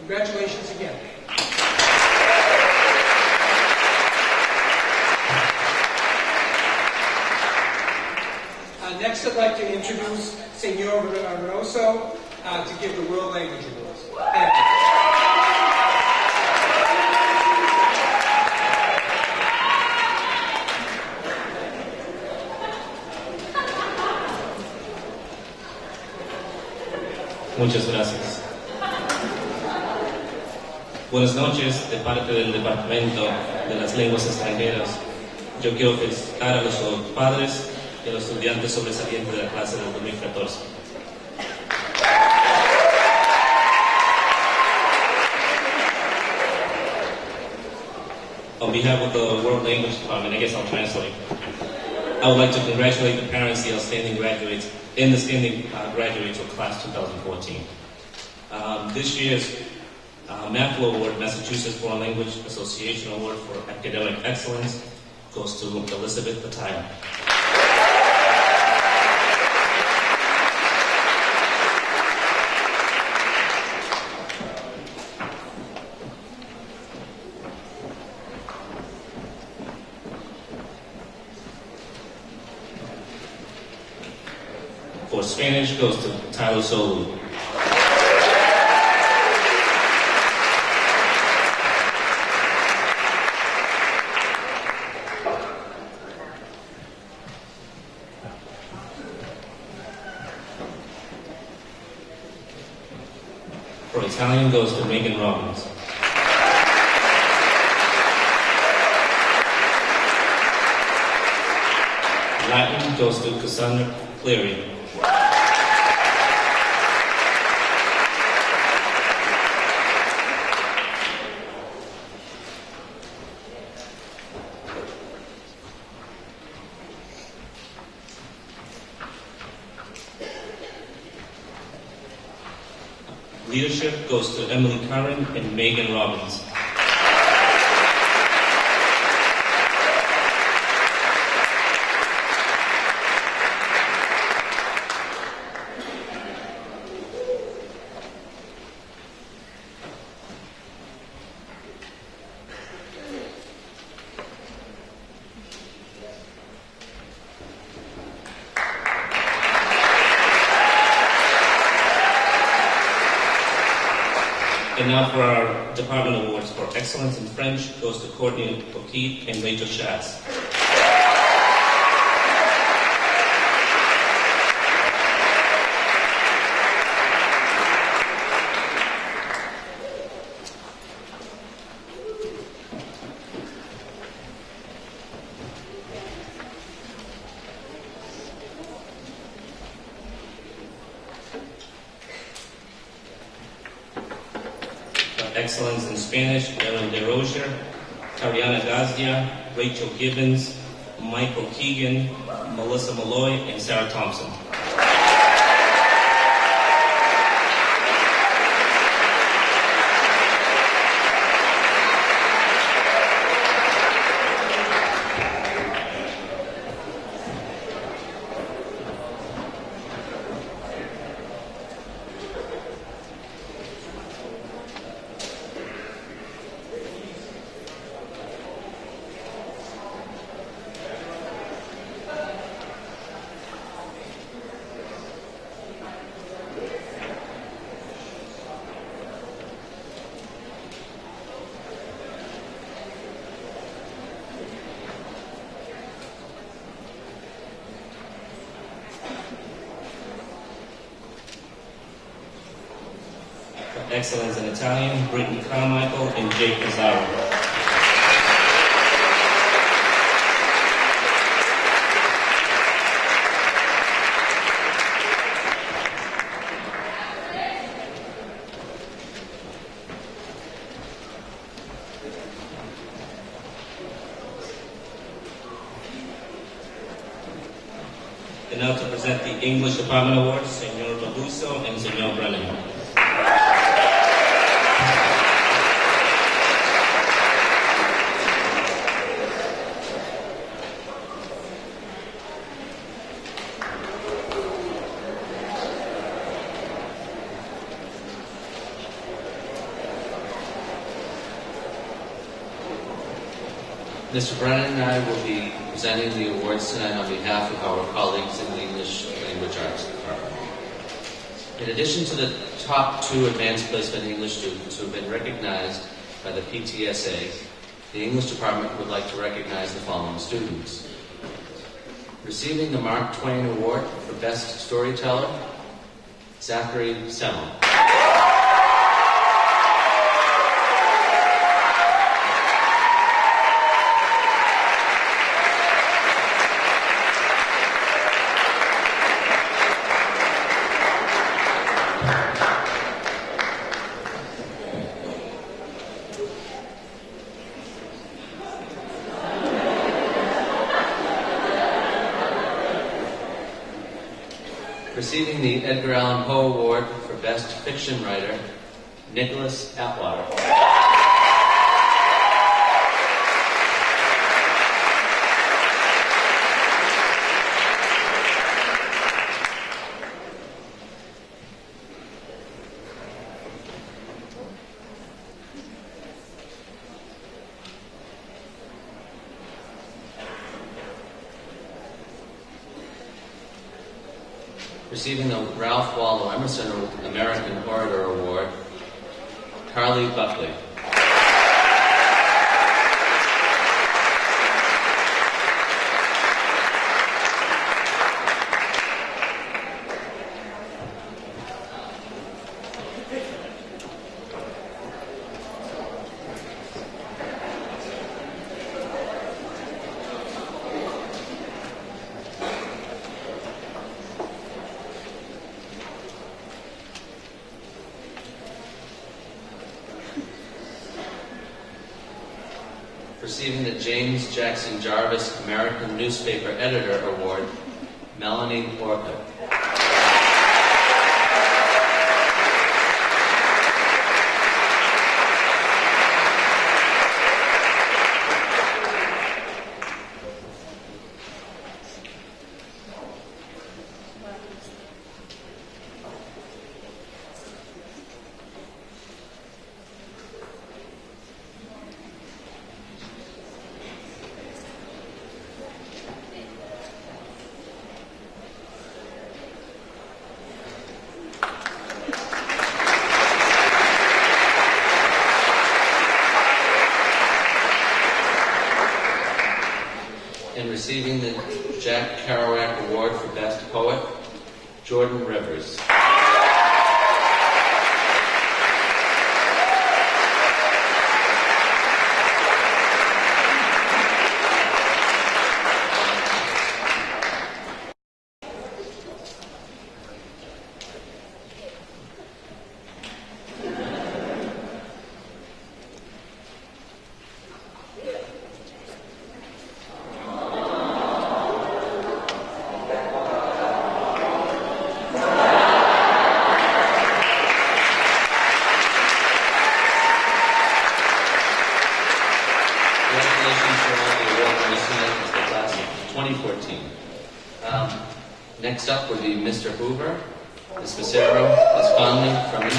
Congratulations again. Next, I'd like to introduce Senor Rosso to give the World Language Awards. Thank you. Muchas gracias. Buenas noches de parte del Departamento de las Lenguas Extranjeras. Yo quiero felicitar a los padres y a los estudiantes sobresalientes de la clase del 2014. On behalf of the World Language Department, I guess I'll translate. I would like to congratulate the parents, the outstanding graduates, and the standing graduates of Class 2014. This year's MAFLA Award, Massachusetts Foreign Language Association Award for Academic Excellence, goes to Elizabeth Pataya. For Spanish goes to Tyler Solu. For Italian goes to Megan Robbins. Latin goes to Cassandra Cleary. Leadership goes to Emily Curran and Megan Robbins. And now for our department awards for excellence in French goes to Courtney O'Keefe and Rachel Schatz. Excellence in Spanish, Erin DeRozier, Ariana Gazdia, Rachel Gibbons, Michael Keegan, Melissa Malloy, and Sarah Thompson. Excellence in Italian, Brittany Carmichael and Jake Pizarro. And now to present the English Department Awards, Senor Babuso and Senor Brennan. Mr. Brennan and I will be presenting the awards tonight on behalf of our colleagues in the English Language Arts Department. In addition to the top 2 advanced placement English students who have been recognized by the PTSA, the English Department would like to recognize the following students. Receiving the Mark Twain Award for Best Storyteller, Zachary Semmel. Receiving the Edgar Allan Poe Award for Best Fiction Writer, Nicholas Atwater. Receiving the Ralph Waldo Emerson American Orator Award, Carly Buckley. Receiving the James Jackson Jarvis American Newspaper Editor Award, Melanie Orcutt. And receiving the Jack Kerouac Award for Best Poet, Jordan Rivers. Next up would be Mr. Hoover, Ms. Massero, Ms. Conley from me.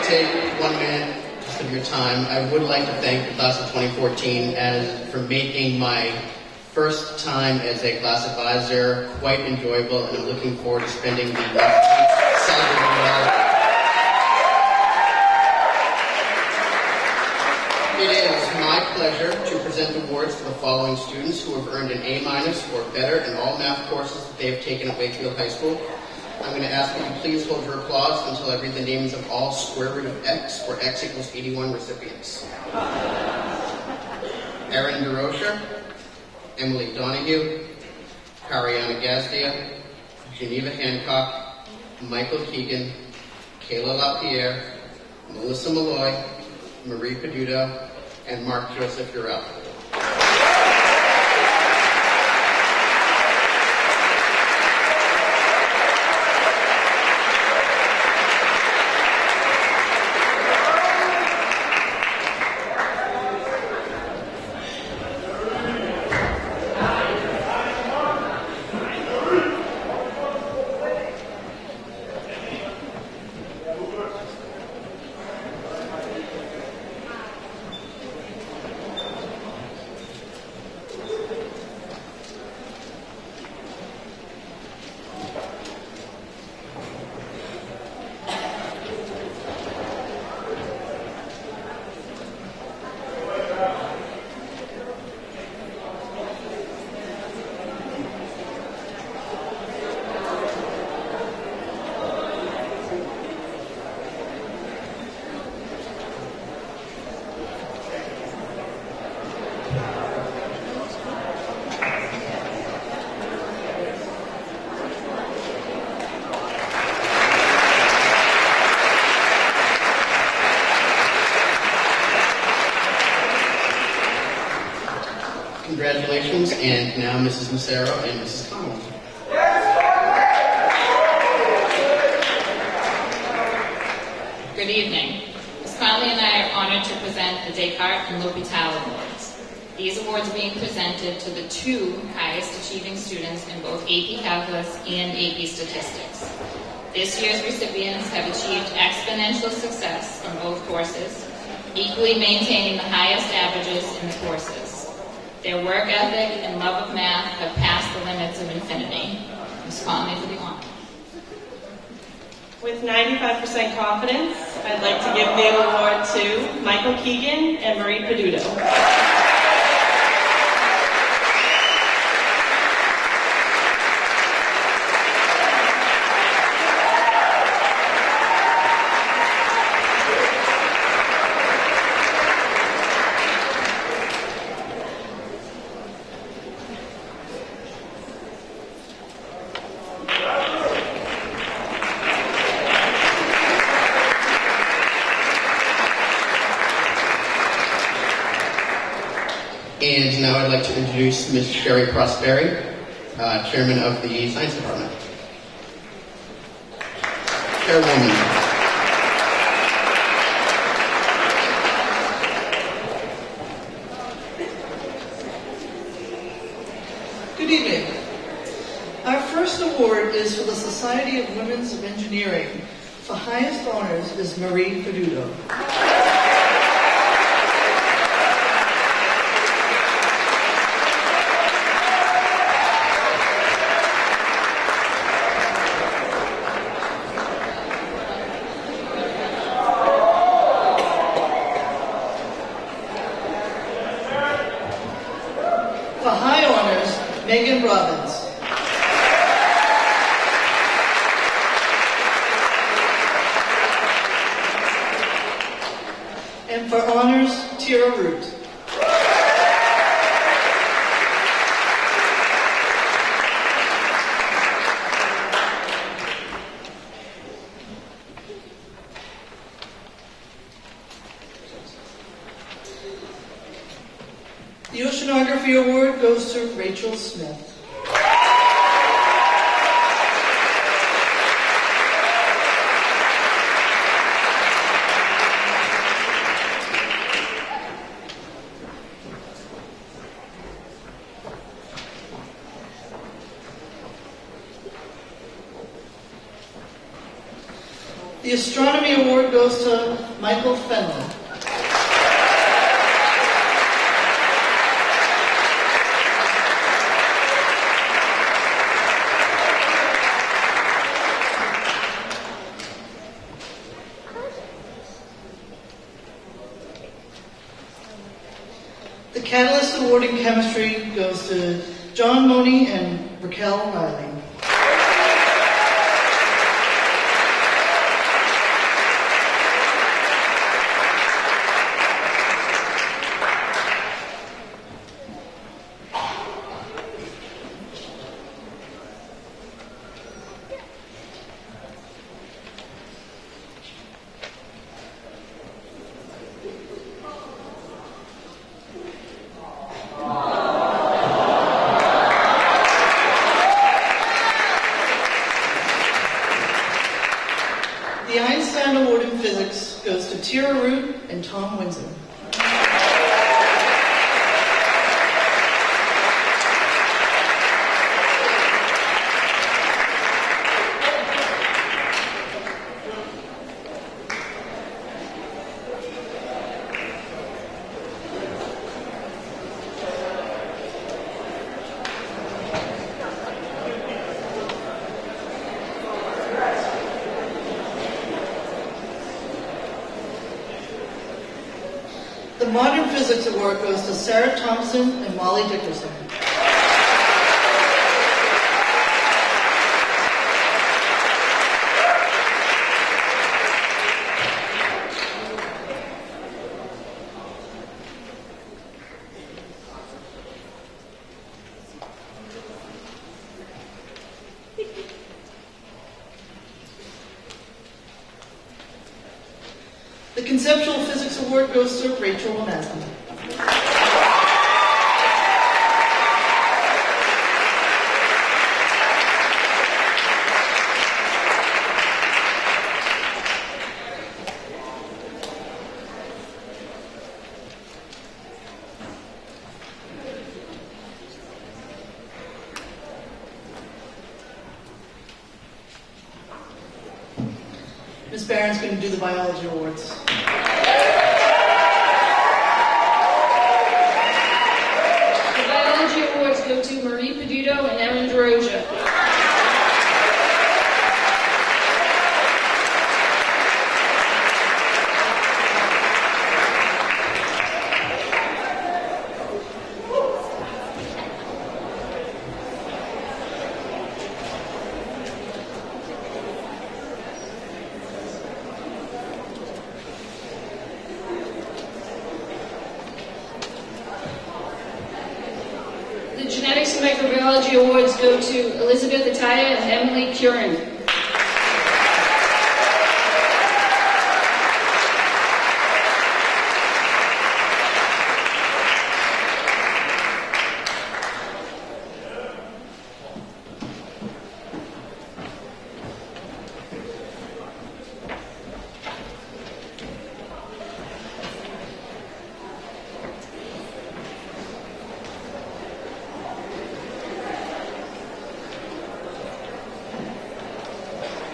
Take 1 minute just of your time. I would like to thank the class of 2014 for making my first time as a class advisor quite enjoyable, and I'm looking forward to spending the next week celebrating all of you. It is my pleasure to present awards to the following students who have earned an A- or better in all math courses that they have taken at Wakefield High School. I'm going to ask that you please hold your applause until I read the names of all square root of X or X equals 81 recipients. Erin DeRocher, Emily Donahue, Kariana Gazdia, Geneva Hancock, Michael Keegan, Kayla LaPierre, Melissa Malloy, Marie Peduto, and Mark Joseph Urel. Williams, and now Mrs. Massaro and Mrs. Connell. Good evening. Ms. Conley and I are honored to present the Descartes and L'Hôpital Awards. These awards are being presented to the two highest achieving students in both AP Calculus and AP Statistics. This year's recipients have achieved exponential success in both courses, equally maintaining the highest averages in the courses. Their work ethic and love of math have passed the limits of infinity. Ms. Conley for the honor. With 95% confidence, I'd like to give the award to Michael Keegan and Marie Peduto. And now I'd like to introduce Ms. Sherry Prosperi, Chairman of the Science Department. Chairwoman. Good evening. Our first award is for the Society of Women of Engineering. For highest honors is Marie Peduto. For high honors, Megan Robbins. And for honors, Tira Root. The Oceanography Award goes to Rachel Smith. The Astronomy Award goes to Michael Fenlon. The Catalyst Award in Chemistry goes to John Money and Raquel Riley. The Einstein Award in Physics goes to Tira Root and Tom Windsor. The Modern Physics Award goes to Sarah Thompson and Molly Dickerson. The Conceptual Physics Award goes to Rachel Lemazzi. Mrs. Barron's going to do the biology awards. The biology awards go to Marie Peduto and Erin DeRoja. The genetics and microbiology awards go to Elizabeth Ataya and Emily Curran.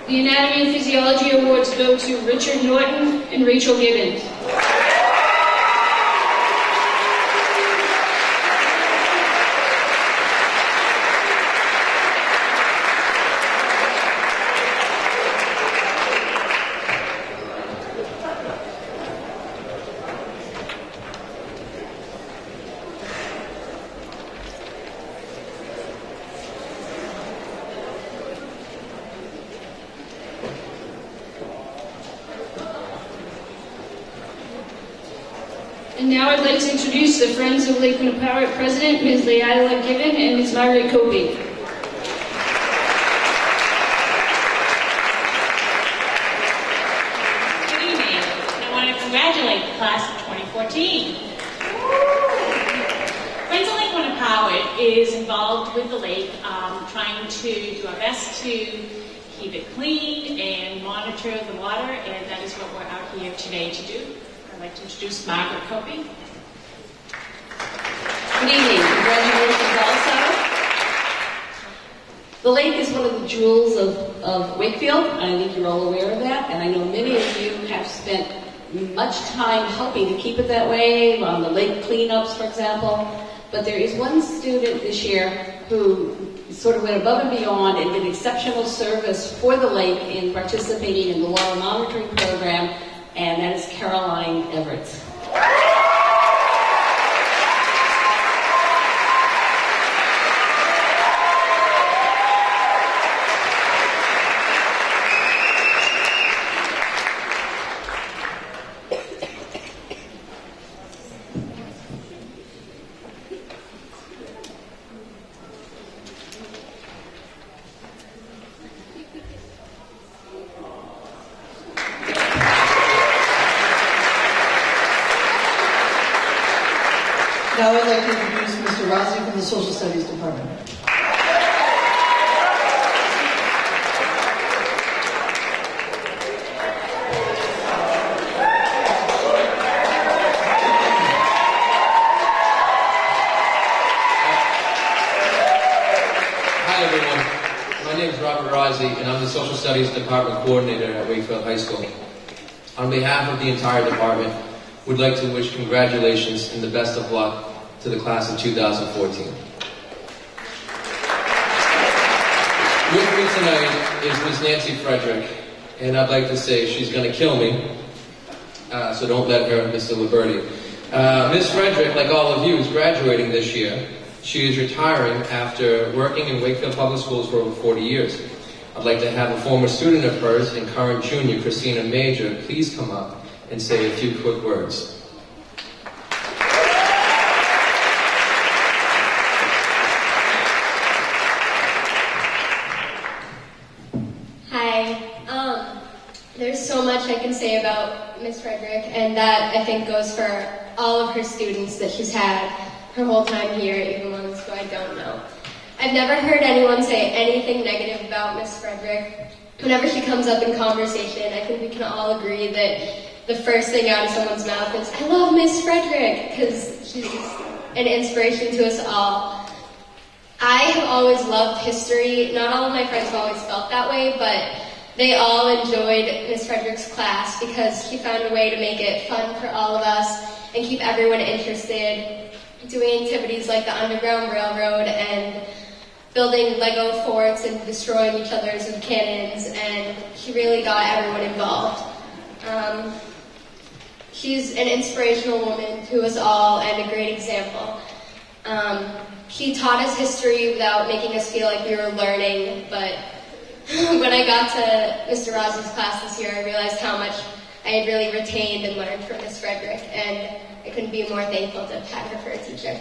The anatomy and physiology awards go to Richard Norton and Rachel Gibbons. And now I'd like to introduce the Friends of Lake Winnepower President, Ms. Leila Gibbon and Ms. Margaret Copey. Good evening. I want to congratulate the class of 2014. Friends of Lake Winnepower is involved with the lake, trying to do our best to keep it clean and monitor the water, and that is what we're out here today to do. I'd like to introduce Margaret Copey. Good evening. Congratulations also. The lake is one of the jewels of Wakefield. I think you're all aware of that, and I know many of you have spent much time helping to keep it that way, on the lake cleanups, for example. But there is one student this year who sort of went above and beyond and did exceptional service for the lake in participating in the water monitoring program, and that is Caroline Everett. Now I'd like to introduce Mr. Rossi from the Social Studies Department. Hi everyone, my name is Robert Rossi and I'm the Social Studies Department Coordinator at Wakefield High School. On behalf of the entire department, we'd like to wish congratulations and the best of luck to the class of 2014. With me tonight is Ms. Nancy Frederick, and I'd like to say she's going to kill me, so don't let her, Mr. Liberti. Ms. Frederick, like all of you, is graduating this year. She is retiring after working in Wakefield Public Schools for over 40 years. I'd like to have a former student of hers and current junior, Christina Major, please come up and say a few quick words. Hi. There's so much I can say about Miss Frederick, and that I think goes for all of her students that she's had her whole time here, even ones who I don't know. I've never heard anyone say anything negative about Miss Frederick. Whenever she comes up in conversation, I think we can all agree that the first thing out of someone's mouth is, "I love Miss Frederick," because she's an inspiration to us all. I have always loved history. Not all of my friends have always felt that way, but They all enjoyed Miss Frederick's class because she found a way to make it fun for all of us and keep everyone interested, doing activities like the Underground Railroad and building Lego forts and destroying each other's with cannons, and she really got everyone involved. She's an inspirational woman to us all and a great example. She taught us history without making us feel like we were learning, but when I got to Mr. Ross's class this year, I realized how much I had really retained and learned from Miss Frederick, and I couldn't be more thankful to have had her for a teacher.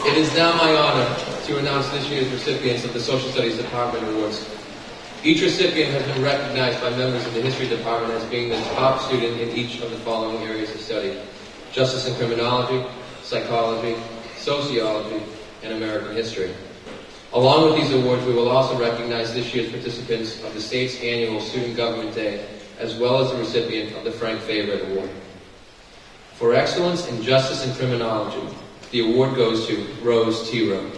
It is now my honor to announce this year's recipients of the Social Studies Department Awards. Each recipient has been recognized by members of the History Department as being the top student in each of the following areas of study: Justice and Criminology, Psychology, Sociology, and American History. Along with these awards, we will also recognize this year's participants of the state's annual Student Government Day, as well as the recipient of the Frank Favorite Award. For excellence in justice and criminology, the award goes to Rose T. Rowe.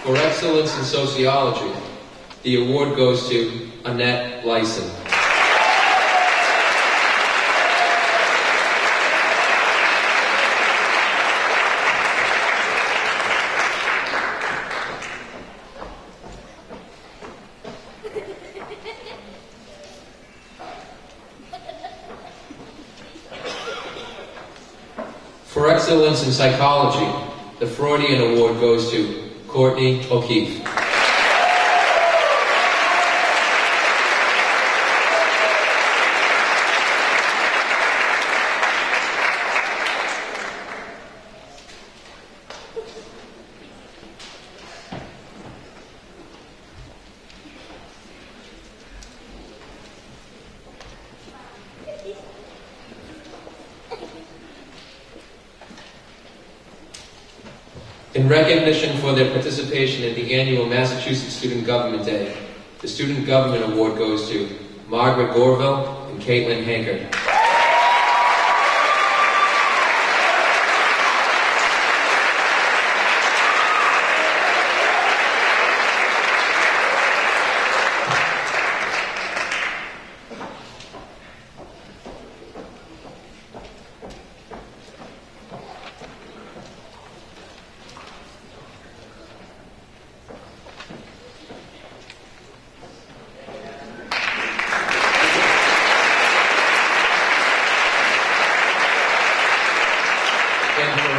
For excellence in sociology, the award goes to Annette Lyson. For excellence in psychology, the Freudian Award goes to Courtney O'Keefe. In recognition for their participation in the annual Massachusetts Student Government Day, the Student Government Award goes to Margaret Gorville and Caitlin Hanker.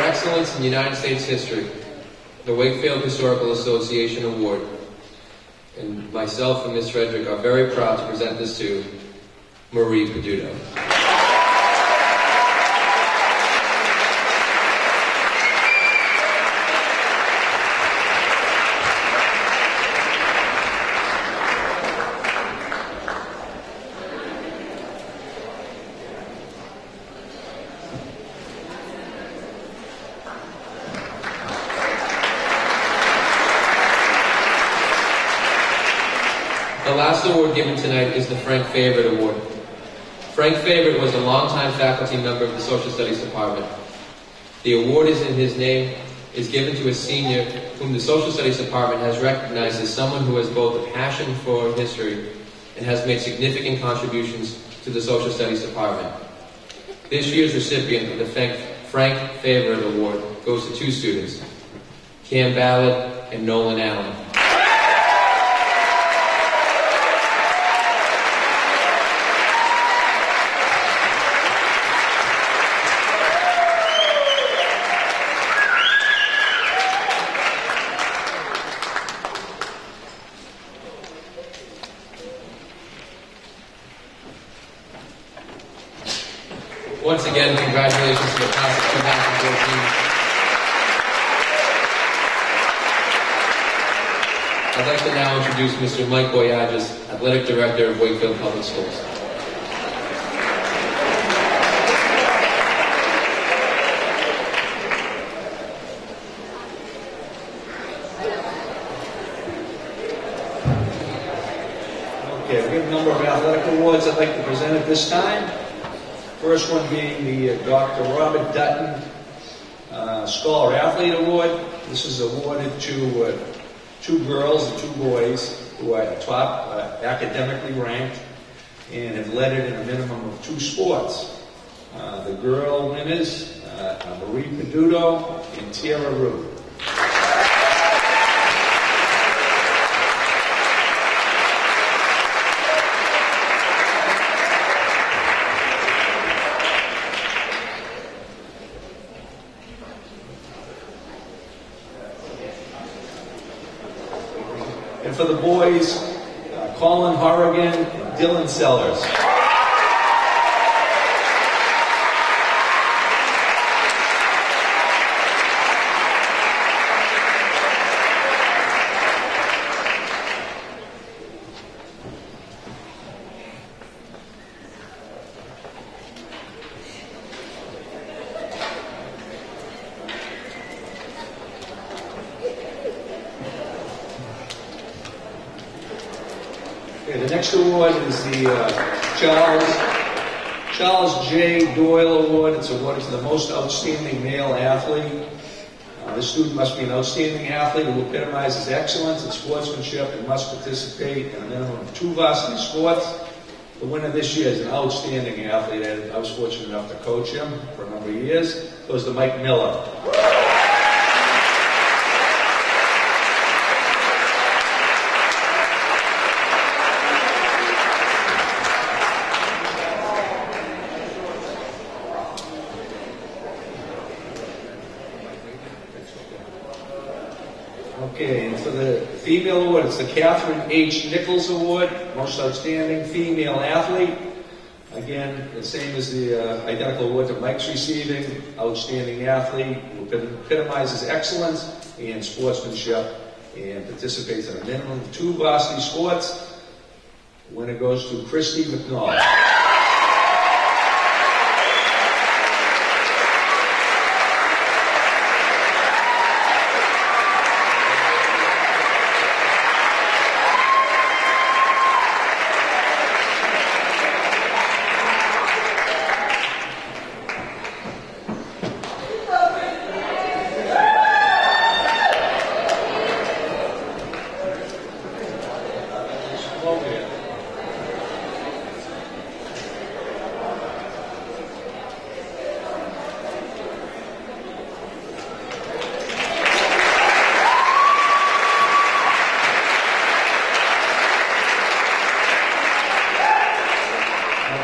Excellence in United States History, the Wakefield Historical Association Award. And myself and Ms. Frederick are very proud to present this to Marie Peduto. The last award given tonight is the Frank Favorite Award. Frank Favorite was a longtime faculty member of the Social Studies Department. The award is in his name, is given to a senior whom the Social Studies Department has recognized as someone who has both a passion for history and has made significant contributions to the Social Studies Department. This year's recipient of the Frank Favorite Award goes to two students, Cam Ballard and Nolan Allen. again, congratulations to the class of 2014. I'd like to now introduce Mr. Mike Boyages, Athletic Director of Wakefield Public Schools. Okay, we have a number of athletic awards I'd like to present at this time. First one being the Dr. Robert Dutton Scholar Athlete Award. This is awarded to 2 girls and 2 boys who are top academically ranked and have led it in a minimum of 2 sports. The girl winners are Marie Peduto and Tara Rue. And for the boys, Colin Horrigan and Dylan Sellers. Okay, the next award is the Charles J. Doyle Award. It's awarded to the most outstanding male athlete. This student must be an outstanding athlete who epitomizes excellence in sportsmanship and must participate in a minimum of 2 varsity sports. The winner this year is an outstanding athlete. I was fortunate enough to coach him for a number of years. It goes to Mike Miller. Okay, and for the female award, it's the Catherine H. Nichols Award, Most Outstanding Female Athlete. Again, the same as the identical award that Mike's receiving, Outstanding Athlete, who epitomizes excellence and sportsmanship and participates in a minimum of 2 varsity sports. The winner goes to Christy McNaught.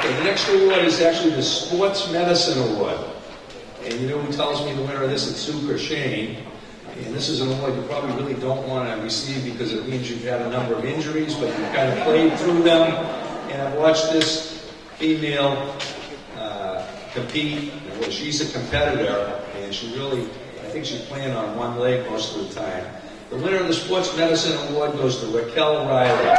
The next award is actually the Sports Medicine Award. And you know who tells me the winner of this is Sue Shane. And this is an award you probably really don't want to receive because it means you've had a number of injuries, but you've kind of played through them. And I've watched this female compete. Well, she's a competitor, and she really, I think she's playing on one leg most of the time. The winner of the Sports Medicine Award goes to Raquel Riley.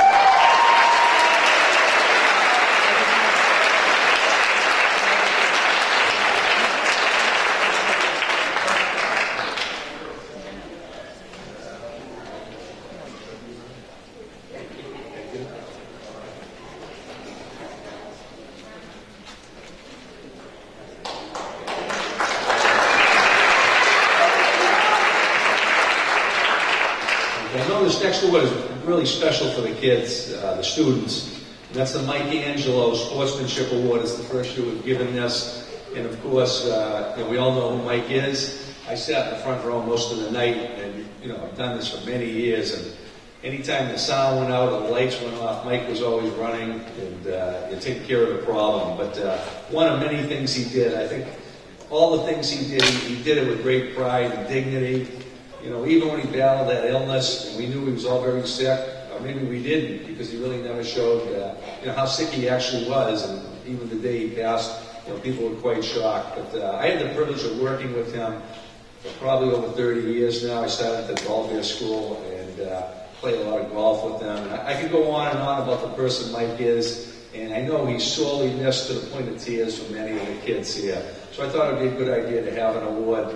I know this next award is really special for the kids, the students. And that's the Mike Angelo Sportsmanship Award. It's the first year we've given this. And of course, we all know who Mike is. I sat in the front row most of the night, and I've done this for many years. And anytime the sound went out or the lights went off, Mike was always running and taking care of the problem. But one of many things he did, I think all the things he did it with great pride and dignity. Even when he battled that illness, and we knew he was all very sick, or maybe we didn't, because he really never showed, how sick he actually was. And even the day he passed, people were quite shocked. But I had the privilege of working with him for probably over 30 years now. I started at the Golf School and played a lot of golf with them. And I could go on and on about the person Mike is, and I know he's sorely missed to the point of tears for many of the kids here. So I thought it would be a good idea to have an award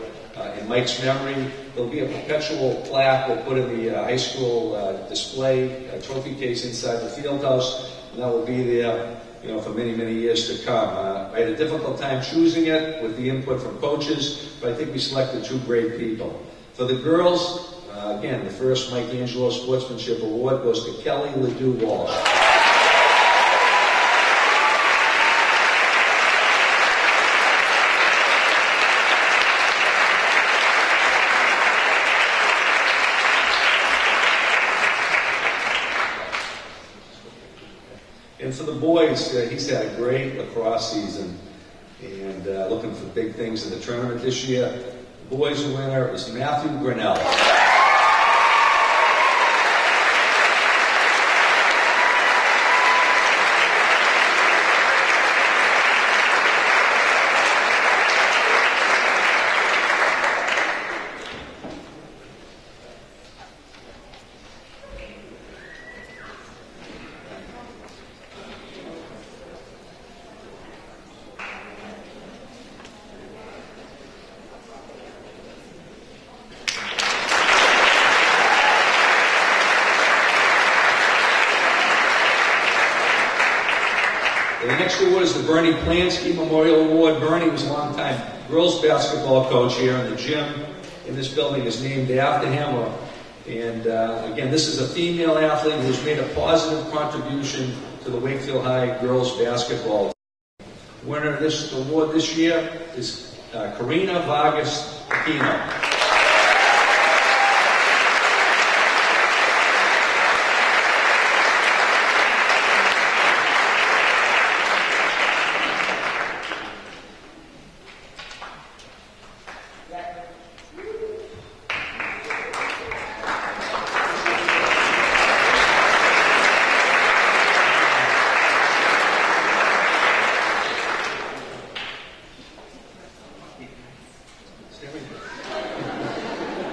in Mike's memory. There'll be a perpetual plaque we'll put in the high school display, a trophy case inside the field house, and that will be there, for many, many years to come. I had a difficult time choosing it with the input from coaches, but I think we selected two great people. For the girls, again, the first Mike Angelo Sportsmanship Award goes to Kelly Ledoux Walsh. And for the boys, he's had a great lacrosse season and looking for big things in the tournament this year. The boys' winner is Matthew Grinnell. The next award is the Bernie Plansky Memorial Award. Bernie was a long-time girls basketball coach here, and the gym in this building is named after him. And again, this is a female athlete who's made a positive contribution to the Wakefield High girls basketball team. The winner of this award this year is Karina Vargas Aquino.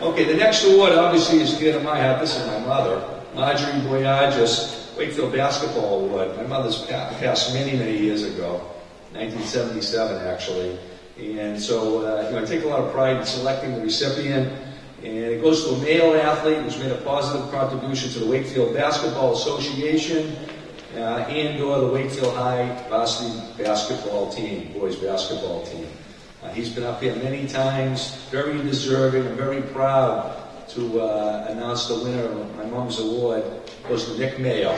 Okay, the next award obviously is dear to my heart. This is my mother, Marjorie Boyages Wakefield Basketball Award. My mother's passed many, many years ago, 1977 actually. And so I take a lot of pride in selecting the recipient. And it goes to a male athlete who's made a positive contribution to the Wakefield Basketball Association and/or the Wakefield High varsity basketball team, boys basketball team. He's been up here many times, very deserving. I'm very proud to announce the winner of my mom's award. It goes to Nick Mayo.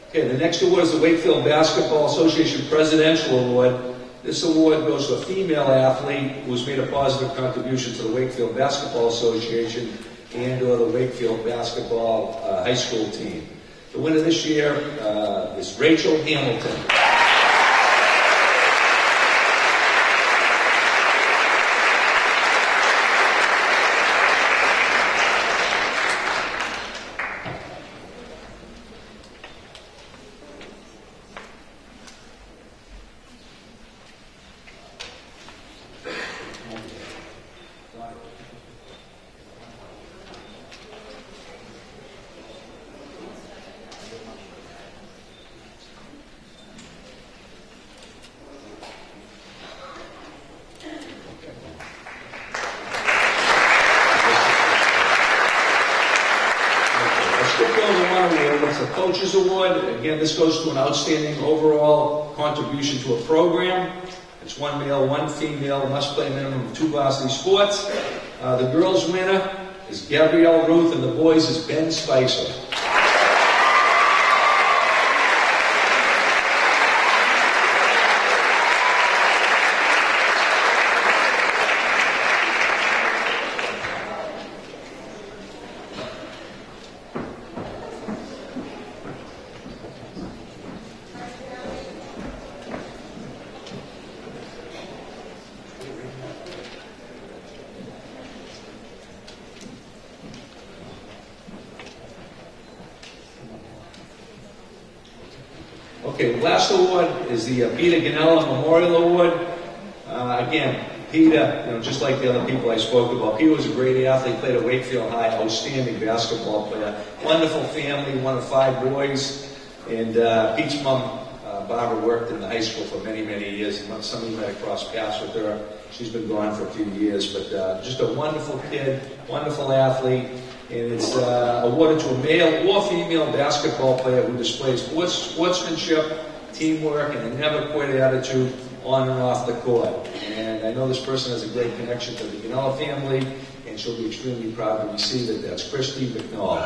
Okay, the next award is the Wakefield Basketball Association Presidential Award. This award goes to a female athlete who has made a positive contribution to the Wakefield Basketball Association and/or the Wakefield Basketball high school team. The winner this year is Rachel Hamilton. It's a Coaches Award. Again, this goes to an outstanding overall contribution to a program. It's one male, one female, must play a minimum of 2 varsity sports. The girls' winner is Gabrielle Ruth, and the boys is Ben Spicer. Okay, the last award is the Peter Ganella Memorial Award. Again, Peter, just like the other people I spoke about, Peter was a great athlete, played at Wakefield High, outstanding basketball player, wonderful family, one of 5 boys, and Pete's mom, Barbara, worked in the high school for many, many years. Some of you might have crossed paths with her. She's been gone for a few years, but just a wonderful kid, wonderful athlete, and it's awarded to a male or female basketball player who displays sportsmanship, teamwork, and a never-quit attitude on and off the court. And I know this person has a great connection to the Ganella family, and she'll be extremely proud to receive it. That's Christy McNall.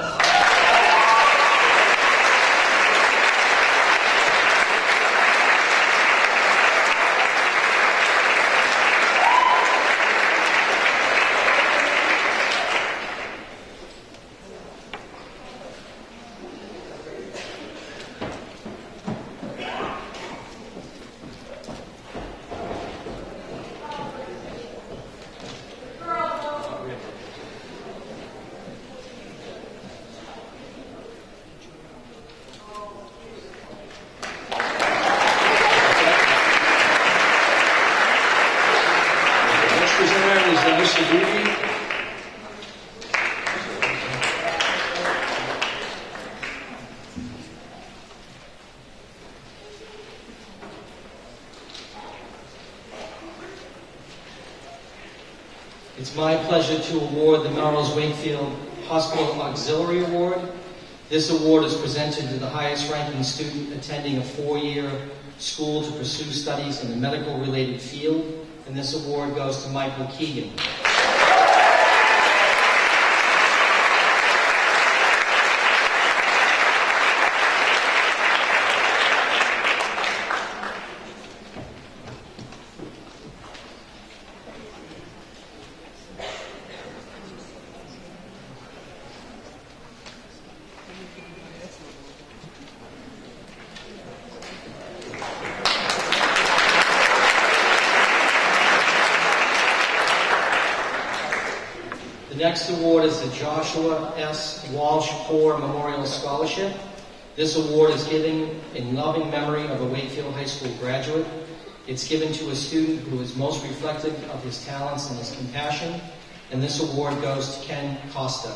It's my pleasure to award the Melrose Wakefield Hospital Auxiliary Award. This award is presented to the highest ranking student attending a 4-year school to pursue studies in the medical related field, and this award goes to Michael Keegan. The next award is the Joshua S. Walsh Poor Memorial Scholarship. This award is given in loving memory of a Wakefield High School graduate. It's given to a student who is most reflective of his talents and his compassion, and this award goes to Ken Costa.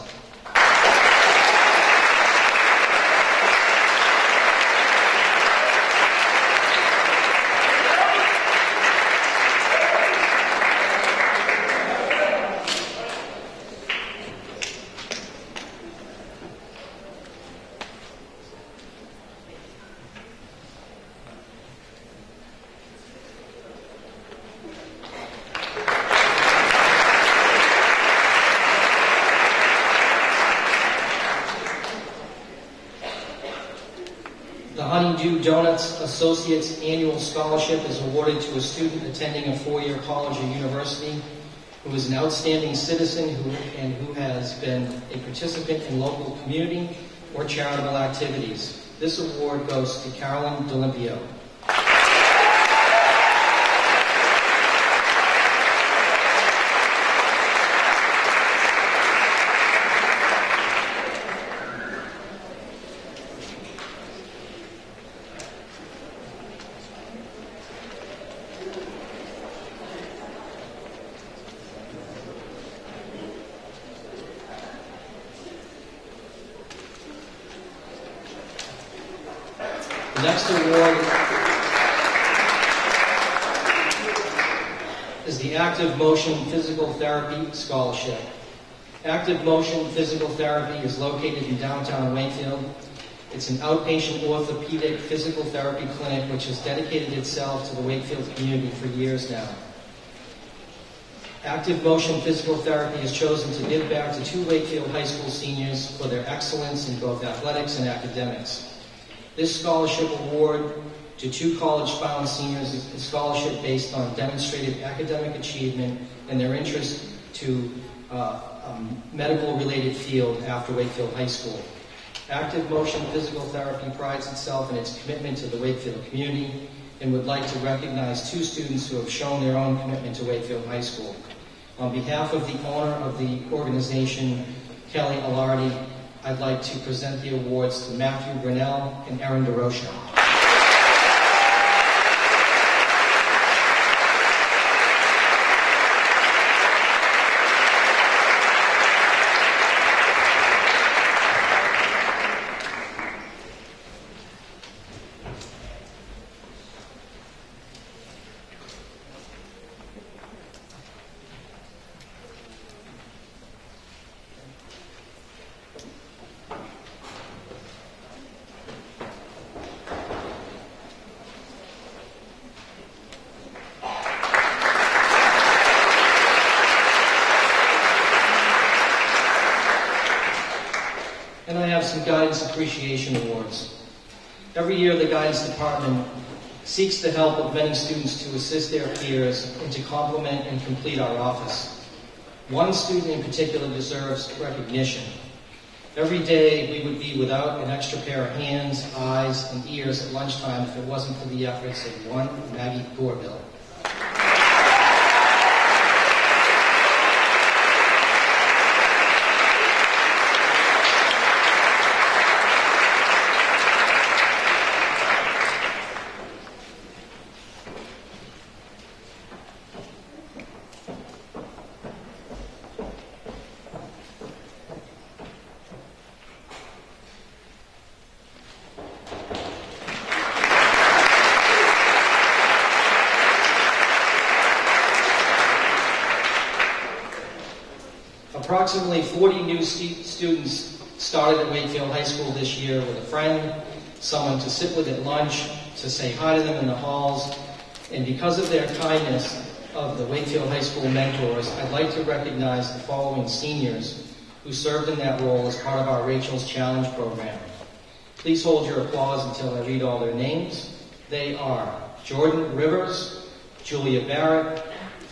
Honeydew Donuts Associates Annual Scholarship is awarded to a student attending a 4-year college or university who is an outstanding citizen who has been a participant in local community or charitable activities. This award goes to Carolyn D'Olimpio. The next award is the Active Motion Physical Therapy Scholarship. Active Motion Physical Therapy is located in downtown Wakefield. It's an outpatient orthopedic physical therapy clinic which has dedicated itself to the Wakefield community for years now. Active Motion Physical Therapy has chosen to give back to 2 Wakefield High School seniors for their excellence in both athletics and academics. This scholarship award to 2 college-bound seniors is a scholarship based on demonstrated academic achievement and their interest to a medical-related field after Wakefield High School. Active Motion Physical Therapy prides itself in its commitment to the Wakefield community and would like to recognize 2 students who have shown their own commitment to Wakefield High School. On behalf of the owner of the organization, Kelly Alardi, I'd like to present the awards to Matthew Grinnell and Erin DeRocha. have some Guidance Appreciation Awards. Every year, the Guidance Department seeks the help of many students to assist their peers and to complement and complete our office. One student in particular deserves recognition. Every day, we would be without an extra pair of hands, eyes, and ears at lunchtime if it wasn't for the efforts of one Maggie Gorville. Approximately 40 new students started at Wakefield High School this year with a friend, someone to sit with at lunch, to say hi to them in the halls, and because of their kindness of the Wakefield High School mentors, I'd like to recognize the following seniors who served in that role as part of our Rachel's Challenge program. Please hold your applause until I read all their names. They are Jordan Rivers, Julia Barrett,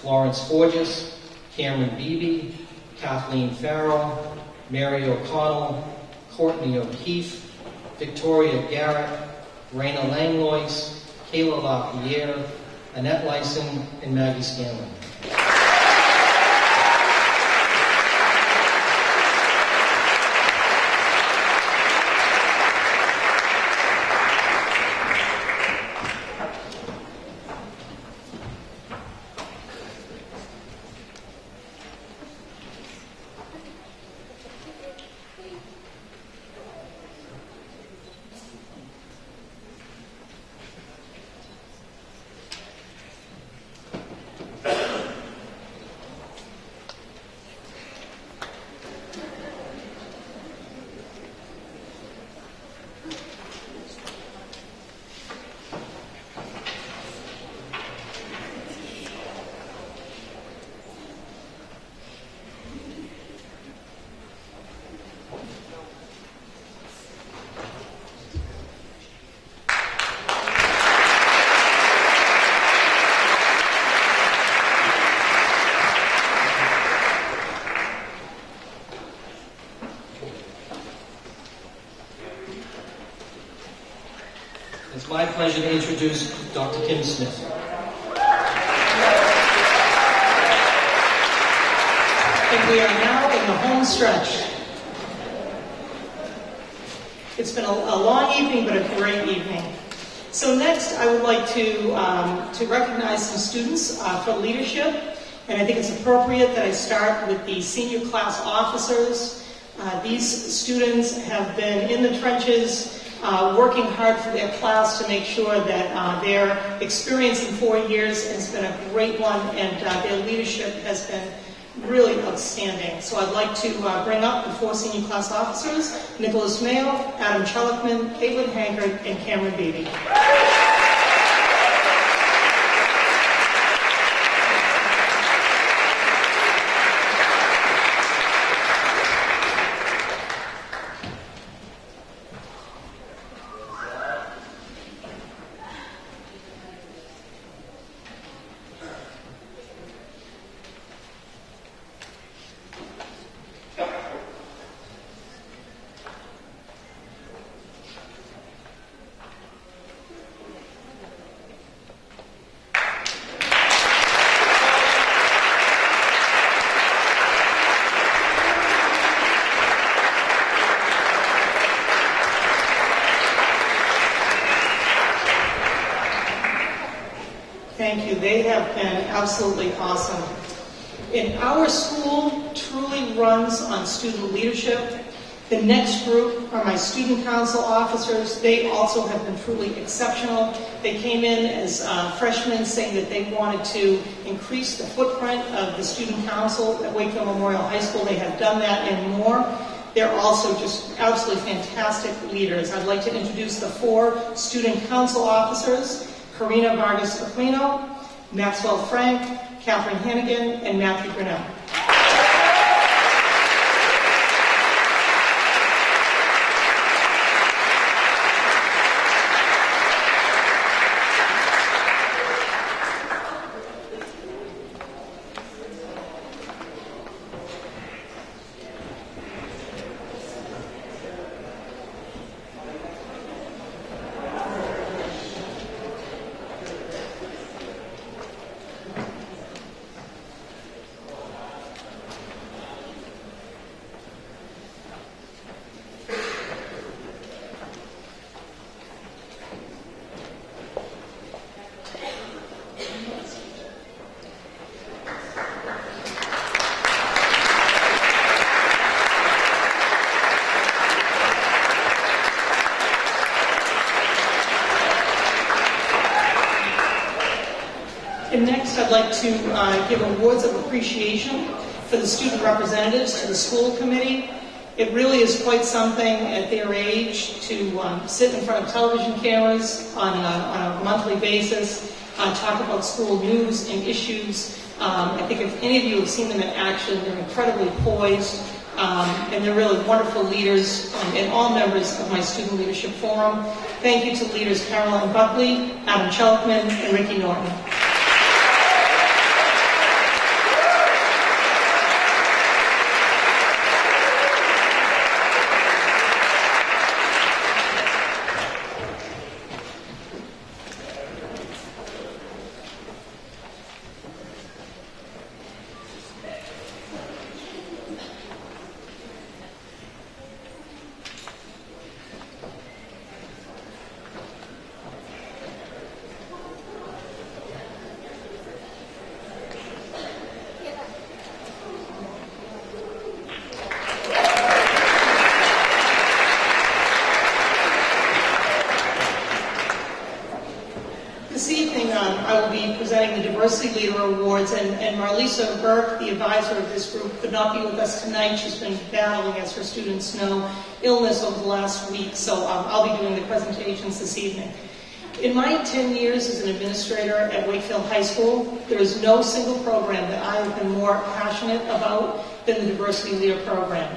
Florence Forges, Cameron Beebe, Kathleen Farrell, Mary O'Connell, Courtney O'Keefe, Victoria Garrett, Raina Langlois, Kayla LaPierre, Annette Lyson, and Maggie Scanlon. It's my pleasure to introduce Dr. Kim Smith. And we are now in the home stretch. It's been a long evening, but a great evening. So next, I would like to recognize some students for leadership, and I think it's appropriate that I start with the senior class officers. These students have been in the trenches, working hard for their class to make sure that their experience in 4 years has been a great one, and their leadership has been really outstanding. So I'd like to bring up the 4 senior class officers: Nicholas Mayo, Adam Chellickman, Caitlin Hankard, and Cameron Beebe. Thank you. They have been absolutely awesome. And our school truly runs on student leadership. The next group are my student council officers. They also have been truly exceptional. They came in as freshmen saying that they wanted to increase the footprint of the student council at Wakefield Memorial High School. They have done that and more. They're also just absolutely fantastic leaders. I'd like to introduce the 4 student council officers: Karina Vargas Aquino, Maxwell Frank, Catherine Hannigan, and Matthew Grinnell. like to give awards of appreciation for the student representatives to the school committee. It really is quite something at their age to sit in front of television cameras on a monthly basis, talk about school news and issues. I think if any of you have seen them in action, they're incredibly poised, and they're really wonderful leaders, and all members of my Student Leadership Forum. Thank you to leaders Caroline Buckley, Adam Chelkman, and Ricky Norton. I will be presenting the Diversity Leader Awards, and Marlisa Burke, the advisor of this group, could not be with us tonight. She's been battling, as her students know, illness over the last week, so I'll be doing the presentations this evening. In my 10 years as an administrator at Wakefield High School, there is no single program that I have been more passionate about than the Diversity Leader Program.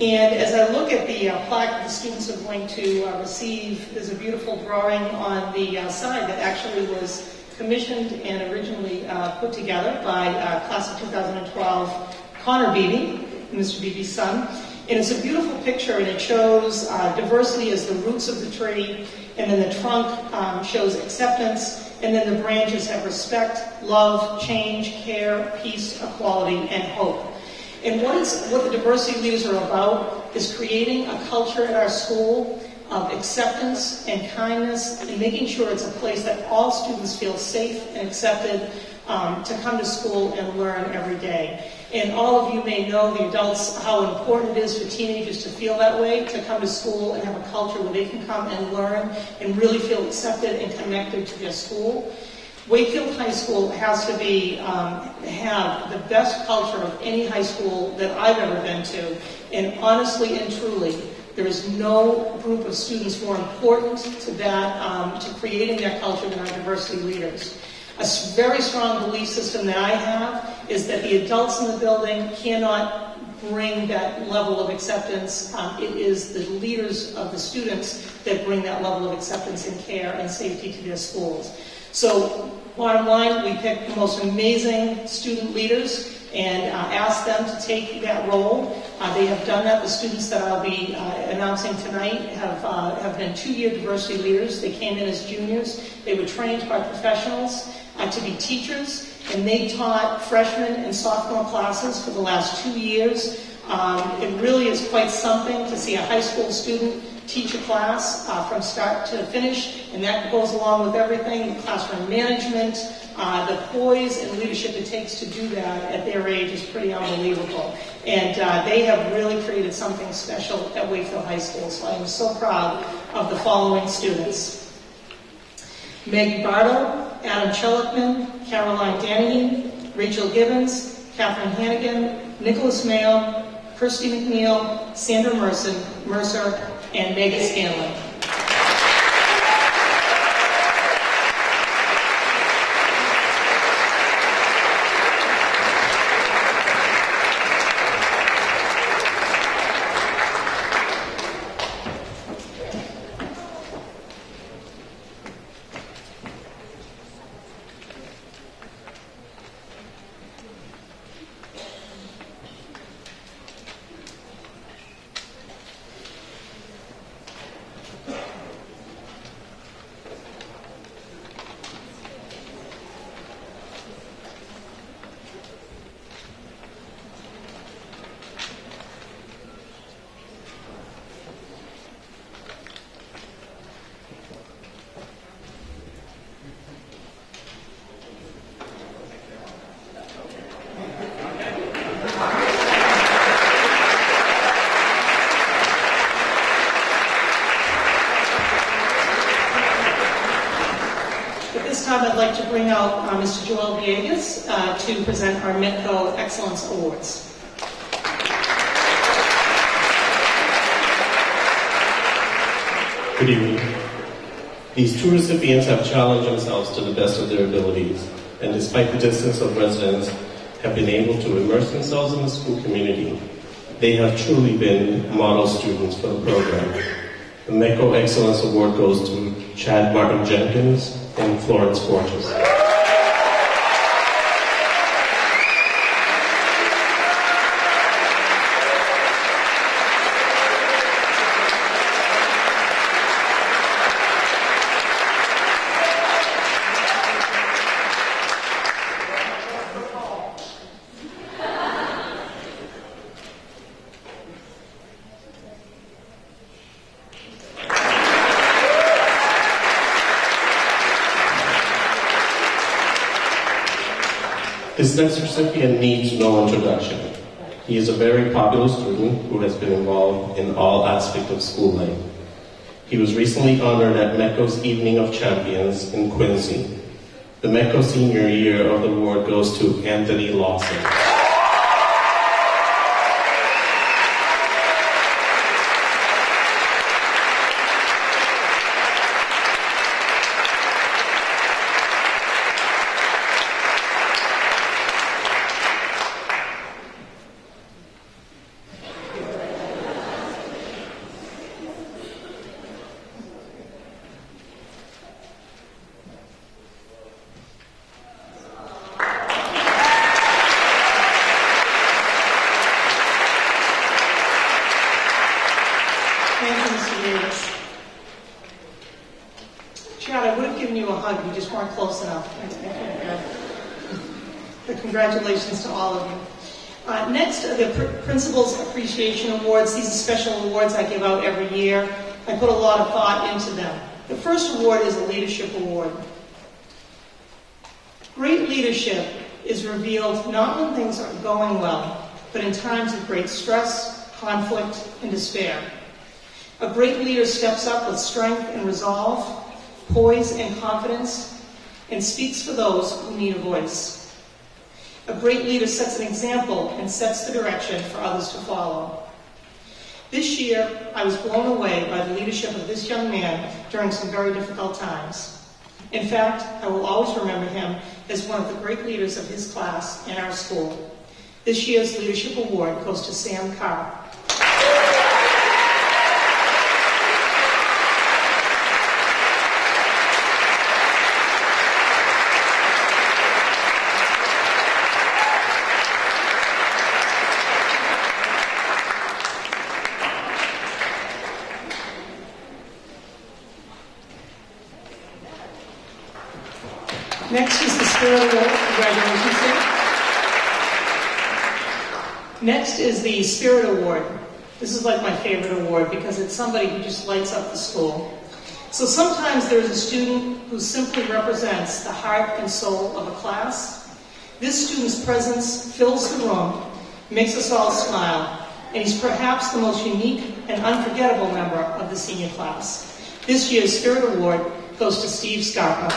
And as I look at the plaque that the students are going to receive, there's a beautiful drawing on the side that actually was commissioned and originally put together by class of 2012, Connor Beebe, Mr. Beebe's son. And it's a beautiful picture, and it shows diversity as the roots of the tree, and then the trunk shows acceptance, and then the branches have respect, love, change, care, peace, equality, and hope. And what the diversity leaders are about is creating a culture at our school of acceptance and kindness, and making sure it's a place that all students feel safe and accepted to come to school and learn every day. And all of you may know, the adults, how important it is for teenagers to feel that way, to come to school and have a culture where they can come and learn and really feel accepted and connected to their school. Wakefield High School has to be, have the best culture of any high school that I've ever been to. And honestly and truly, there is no group of students more important to that, to creating that culture than our diversity leaders. A very strong belief system that I have is that the adults in the building cannot bring that level of acceptance. It is the leaders of the students that bring that level of acceptance and care and safety to their schools. So, bottom line, we picked the most amazing student leaders and asked them to take that role. They have done that. The students that I'll be announcing tonight have been 2-year diversity leaders. They came in as juniors. They were trained by professionals to be teachers, and they taught freshman and sophomore classes for the last 2 years. It really is quite something to see a high school student teach a class from start to finish, and that goes along with everything, the classroom management, the poise and leadership it takes to do that at their age is pretty unbelievable. And they have really created something special at Wakefield High School, so I am so proud of the following students: Maggie Bartle, Adam Chelkman, Caroline Danahy, Rachel Gibbons, Catherine Hannigan, Nicholas Mayo, Kirsty McNeil, Sandra Mercer, and Maggie Scanlon. like to bring out Mr. Joel Villegas to present our METCO Excellence Awards. Good evening. These two recipients have challenged themselves to the best of their abilities, and despite the distance of residence, have been able to immerse themselves in the school community. They have truly been model students for the program. The METCO Excellence Award goes to Chad Martin Jenkins and Florence Forges. This next recipient needs no introduction. He is a very popular student who has been involved in all aspects of school life. He was recently honored at METCO's Evening of Champions in Quincy. The METCO Senior Year of the Award goes to Anthony Lawson. Close enough. But congratulations to all of you. Next are the Principals Appreciation Awards. These are special awards I give out every year. I put a lot of thought into them. The first award is a Leadership Award. Great leadership is revealed not when things are going well, but in times of great stress, conflict, and despair. A great leader steps up with strength and resolve, poise and confidence, and speaks for those who need a voice. A great leader sets an example and sets the direction for others to follow. This year, I was blown away by the leadership of this young man during some very difficult times. In fact, I will always remember him as one of the great leaders of his class in our school. This year's Leadership Award goes to Sam Carr. Next is the Spirit Award. Congratulations, Sam. Next is the Spirit Award. This is like my favorite award because it's somebody who just lights up the school. So sometimes there's a student who simply represents the heart and soul of a class. This student's presence fills the room, makes us all smile, and he's perhaps the most unique and unforgettable member of the senior class. This year's Spirit Award goes to Steve Scarpa.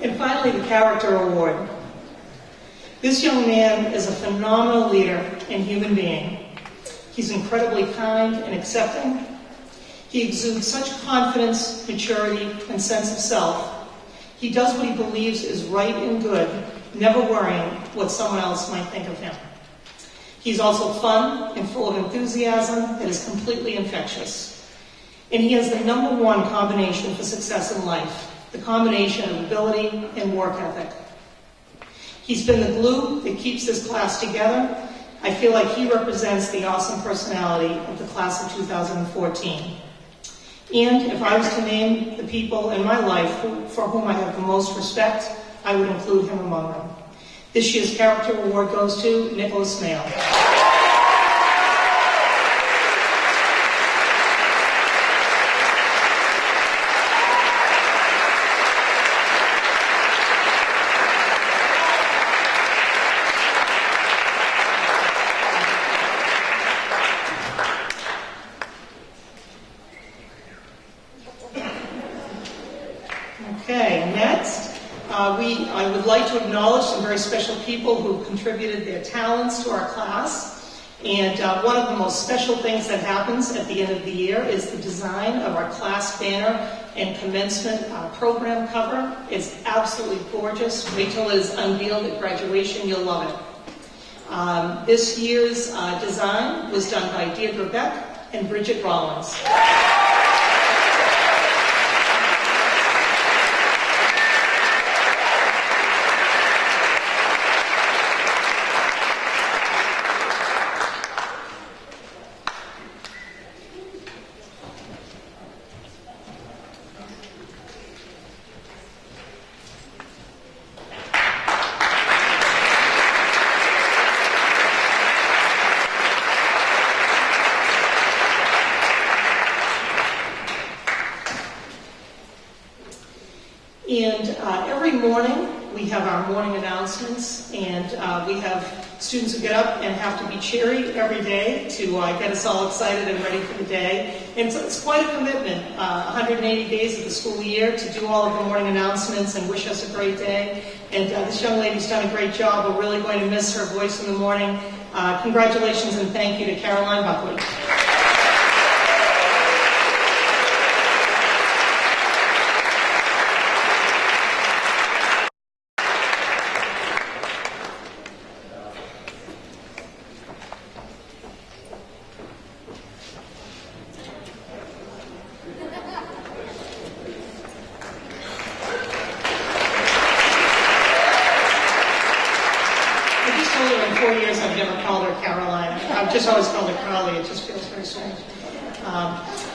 And finally, the Character Award. This young man is a phenomenal leader and human being. He's incredibly kind and accepting. He exudes such confidence, maturity, and sense of self. He does what he believes is right and good, never worrying what someone else might think of him. He's also fun and full of enthusiasm that is completely infectious. And he has the #1 combination for success in life, the combination of ability and work ethic. He's been the glue that keeps this class together. I feel like he represents the awesome personality of the class of 2014. And if I was to name the people in my life for whom I have the most respect, I would include him among them. This year's Character Award goes to Nicholas Mayo. I would like to acknowledge some very special people who contributed their talents to our class. And one of the most special things that happens at the end of the year is the design of our class banner and commencement program cover. It's absolutely gorgeous. Wait till it is unveiled at graduation, you'll love it. This year's design was done by Deirdre Beck and Bridget Rollins. And every morning we have our morning announcements, and we have students who get up and have to be cheery every day to get us all excited and ready for the day. And so it's quite a commitment, 180 days of the school year to do all of the morning announcements and wish us a great day. And this young lady's done a great job. We're really going to miss her voice in the morning. Congratulations and thank you to Caroline Buckley. Just always called her Carly. It just feels very strange.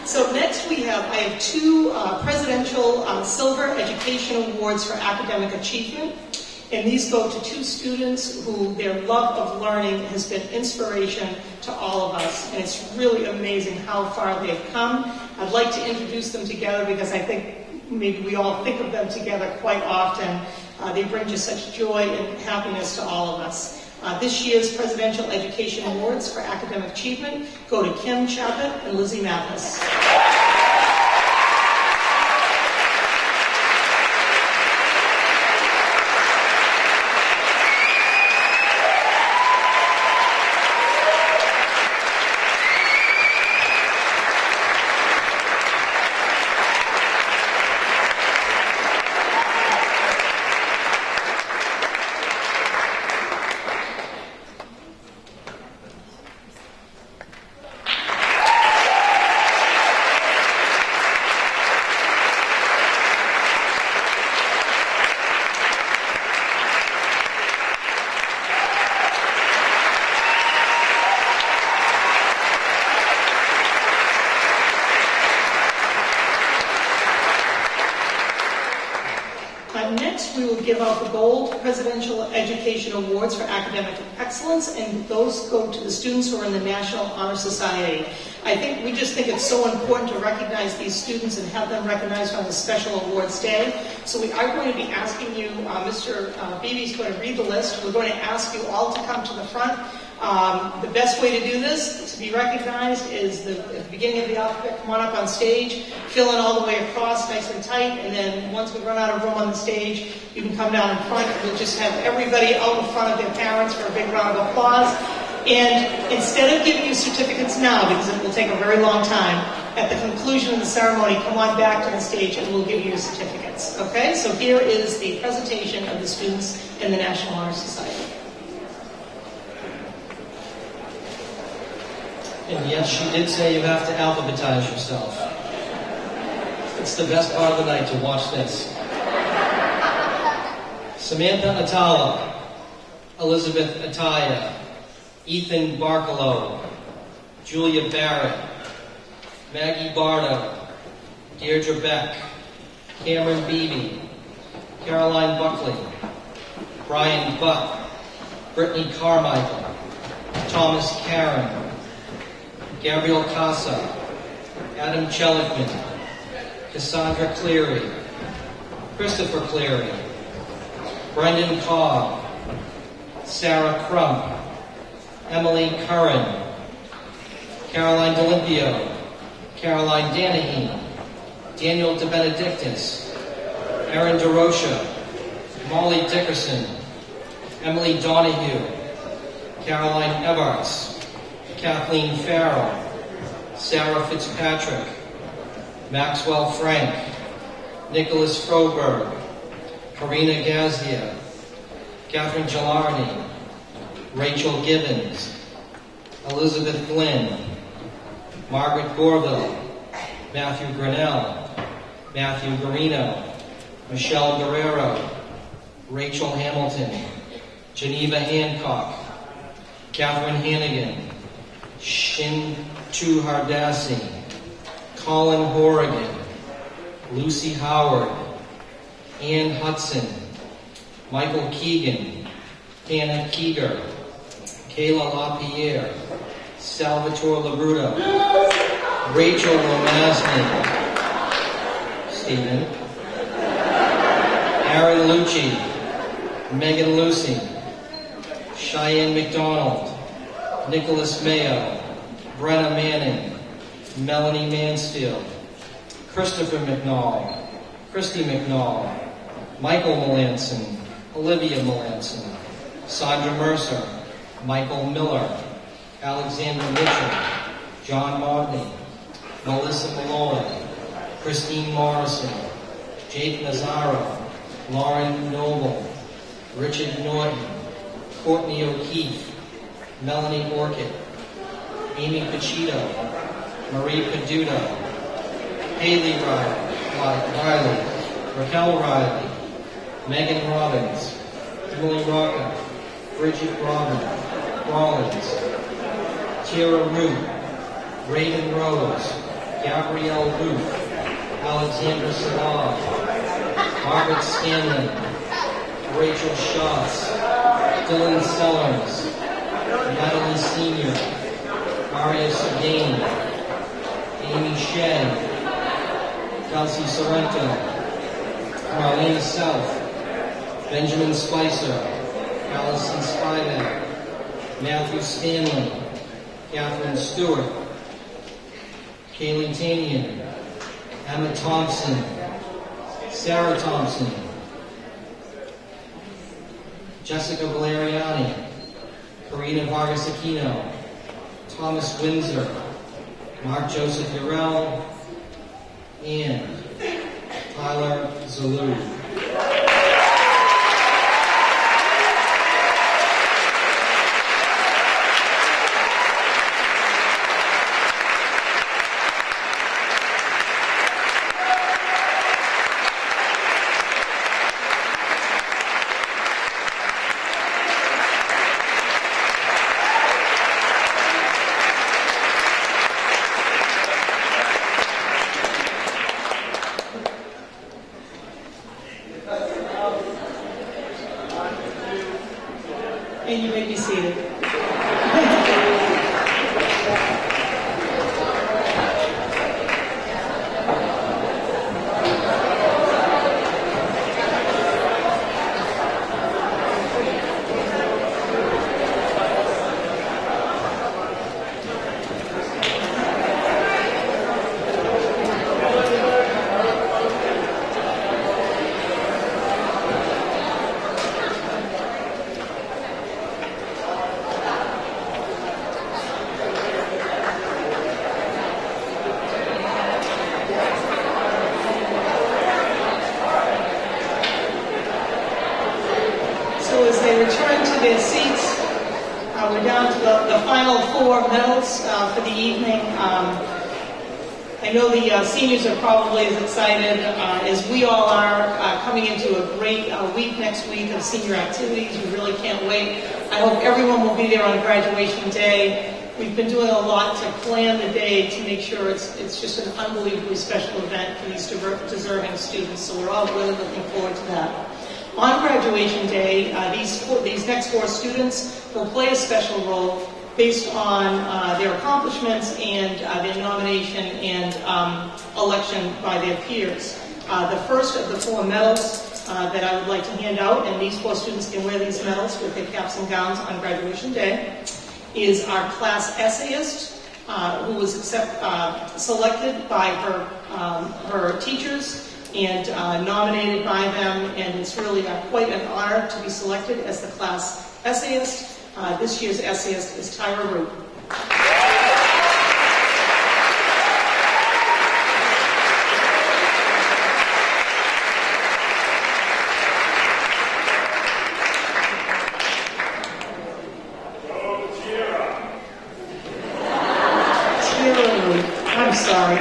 So next I have two Presidential Silver Education Awards for academic achievement. And these go to two students who their love of learning has been inspiration to all of us. And it's really amazing how far they've come. I'd like to introduce them together because I think maybe we all think of them together quite often. They bring just such joy and happiness to all of us. This year's Presidential Education Awards for Academic Achievement go to Kim Chaput and Lizzie Mathis. Next, we will give out the Gold Presidential Education Awards for Academic Excellence, and those go to the students who are in the National Honor Society. We just think it's so important to recognize these students and have them recognized on the special awards day. So we are going to be asking you, Mr. Beebe is going to read the list. We're going to ask you all to come to the front. The best way to do this, to be recognized, is at the beginning of the alphabet, come on up on stage, fill in all the way across nice and tight, and then once we run out of room on the stage, you can come down in front. We'll just have everybody out in front of their parents for a big round of applause. And instead of giving you certificates now, because it will take a very long time, at the conclusion of the ceremony, come on back to the stage and we'll give you your certificates. Okay? So here is the presentation of the students in the National Honor Society. And yes, she did say you have to alphabetize yourself. It's the best part of the night to watch this. Samantha Atala, Elizabeth Ataya, Ethan Barkalow, Julia Barrett, Maggie Bardo, Deirdre Beck, Cameron Beebe, Caroline Buckley, Brian Buck, Brittany Carmichael, Thomas Karen, Gabriel Casa, Adam Chelikman, Cassandra Cleary, Christopher Cleary, Brendan Cobb, Sarah Crump, Emily Curran, Caroline D'Olimpio, Caroline Danahy, Daniel DeBenedictis, Erin DeRocha, Molly Dickerson, Emily Donahue, Caroline Evarts, Kathleen Farrell, Sarah Fitzpatrick, Maxwell Frank, Nicholas Froberg, Karina Gazia, Catherine Gilardi, Rachel Gibbons, Elizabeth Glynn, Margaret Gorville, Matthew Grinnell, Matthew Garino, Michelle Guerrero, Rachel Hamilton, Geneva Hancock, Catherine Hannigan, Shintu Hardassi, Colin Horrigan, Lucy Howard, Ann Hudson, Michael Keegan, Hannah Keeger, Kayla LaPierre, Salvatore Labruto, Rachel Romasny, Stephen, Aaron Lucci, Megan Lucy, Cheyenne McDonald, Nicholas Mayo, Brenna Manning, Melanie Mansfield, Christopher McNall, Christy McNall, Michael Melanson, Olivia Melanson, Sandra Mercer, Michael Miller, Alexander Mitchell, John Modney, Melissa Malloy, Christine Morrison, Jake Nazaro, Lauren Noble, Richard Norton, Courtney O'Keefe, Melanie Orchid, Amy Pacito, Marie Peduto, Haley Riley, Raquel Riley, Megan Robbins, Emily Rocca, Bridget Rollins, Tara Root, Raven Rose, Gabrielle Ruth, Alexandra Salah, Margaret Scanlon, Rachel Schatz, Dylan Sellers, Natalie Senior, Maria Segane, Amy Shea, Kelsey Sorrento, Marlena South, Benjamin Spicer, Allison Spivak, Matthew Stanley, Catherine Stewart, Kaylee Tanian, Emma Thompson, Sarah Thompson, Jessica Valeriani, Karina Vargas Aquino, Thomas Windsor, Mark Joseph Urell, and Tyler Zalou. And you may be seated. As they return to their seats, we're down to the final four medals for the evening. I know the seniors are probably as excited as we all are coming into a great week next week of senior activities. We really can't wait. I hope everyone will be there on graduation day. We've been doing a lot to plan the day to make sure it's just an unbelievably special event for these deserving students. So we're all really looking forward to that. On graduation day, these next four students will play a special role based on their accomplishments and their nomination and election by their peers. The first of the four medals that I would like to hand out, and these four students can wear these medals with their caps and gowns on graduation day, is our class essayist, who was selected by her teachers and nominated by them, and it's really quite an honor to be selected as the class essayist. This year's essayist is Tyra Root. I'm sorry.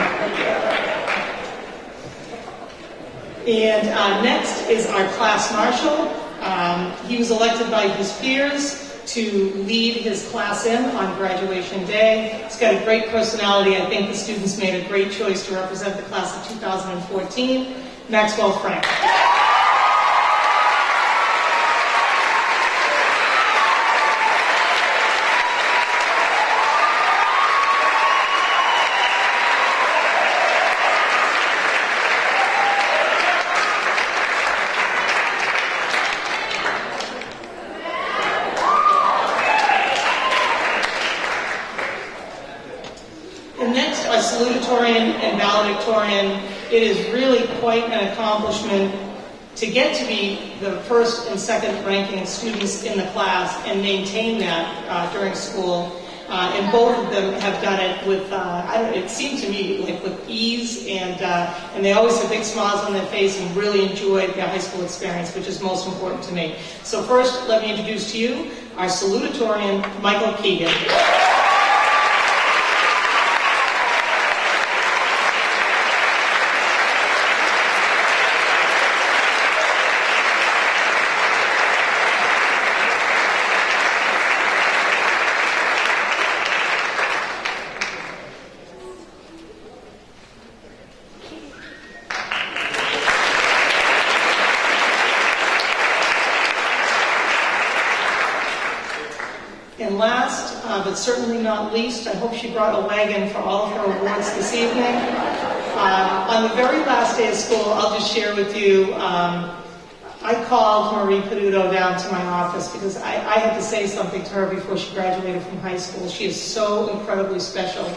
And next is our class marshal. He was elected by his peers to lead his class in on graduation day. He's got a great personality. I think the students made a great choice to represent the class of 2014. Maxwell Frank. Salutatorian and valedictorian. It is really quite an accomplishment to get to be the first and second ranking students in the class and maintain that during school. And both of them have done it with, it seemed to me, like with ease, and they always have big smiles on their face and really enjoyed their high school experience, which is most important to me. So first, let me introduce to you our salutatorian, Michael Keegan. And last, but certainly not least, I hope she brought a wagon for all of her awards this evening. On the very last day of school, I'll just share with you, I called Marie Peduto down to my office because I had to say something to her before she graduated from high school. She is so incredibly special.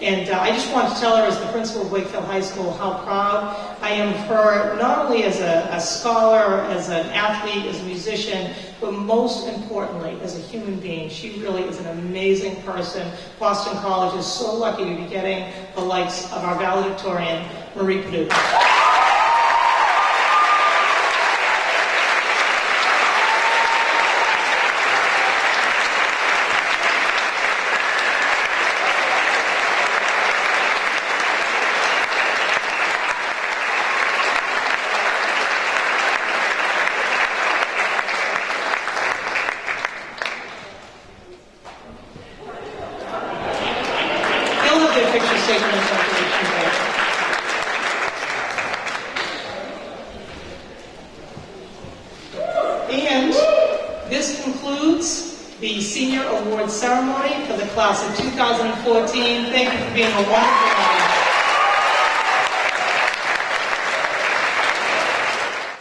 And I just wanted to tell her, as the principal of Wakefield High School, how proud I am of her, not only as a scholar, as an athlete, as a musician, but most importantly, as a human being. She really is an amazing person. Boston College is so lucky to be getting the likes of our valedictorian, Marie Peduto. And this concludes the Senior Awards Ceremony for the class of 2014. Thank you for being a wonderful audience.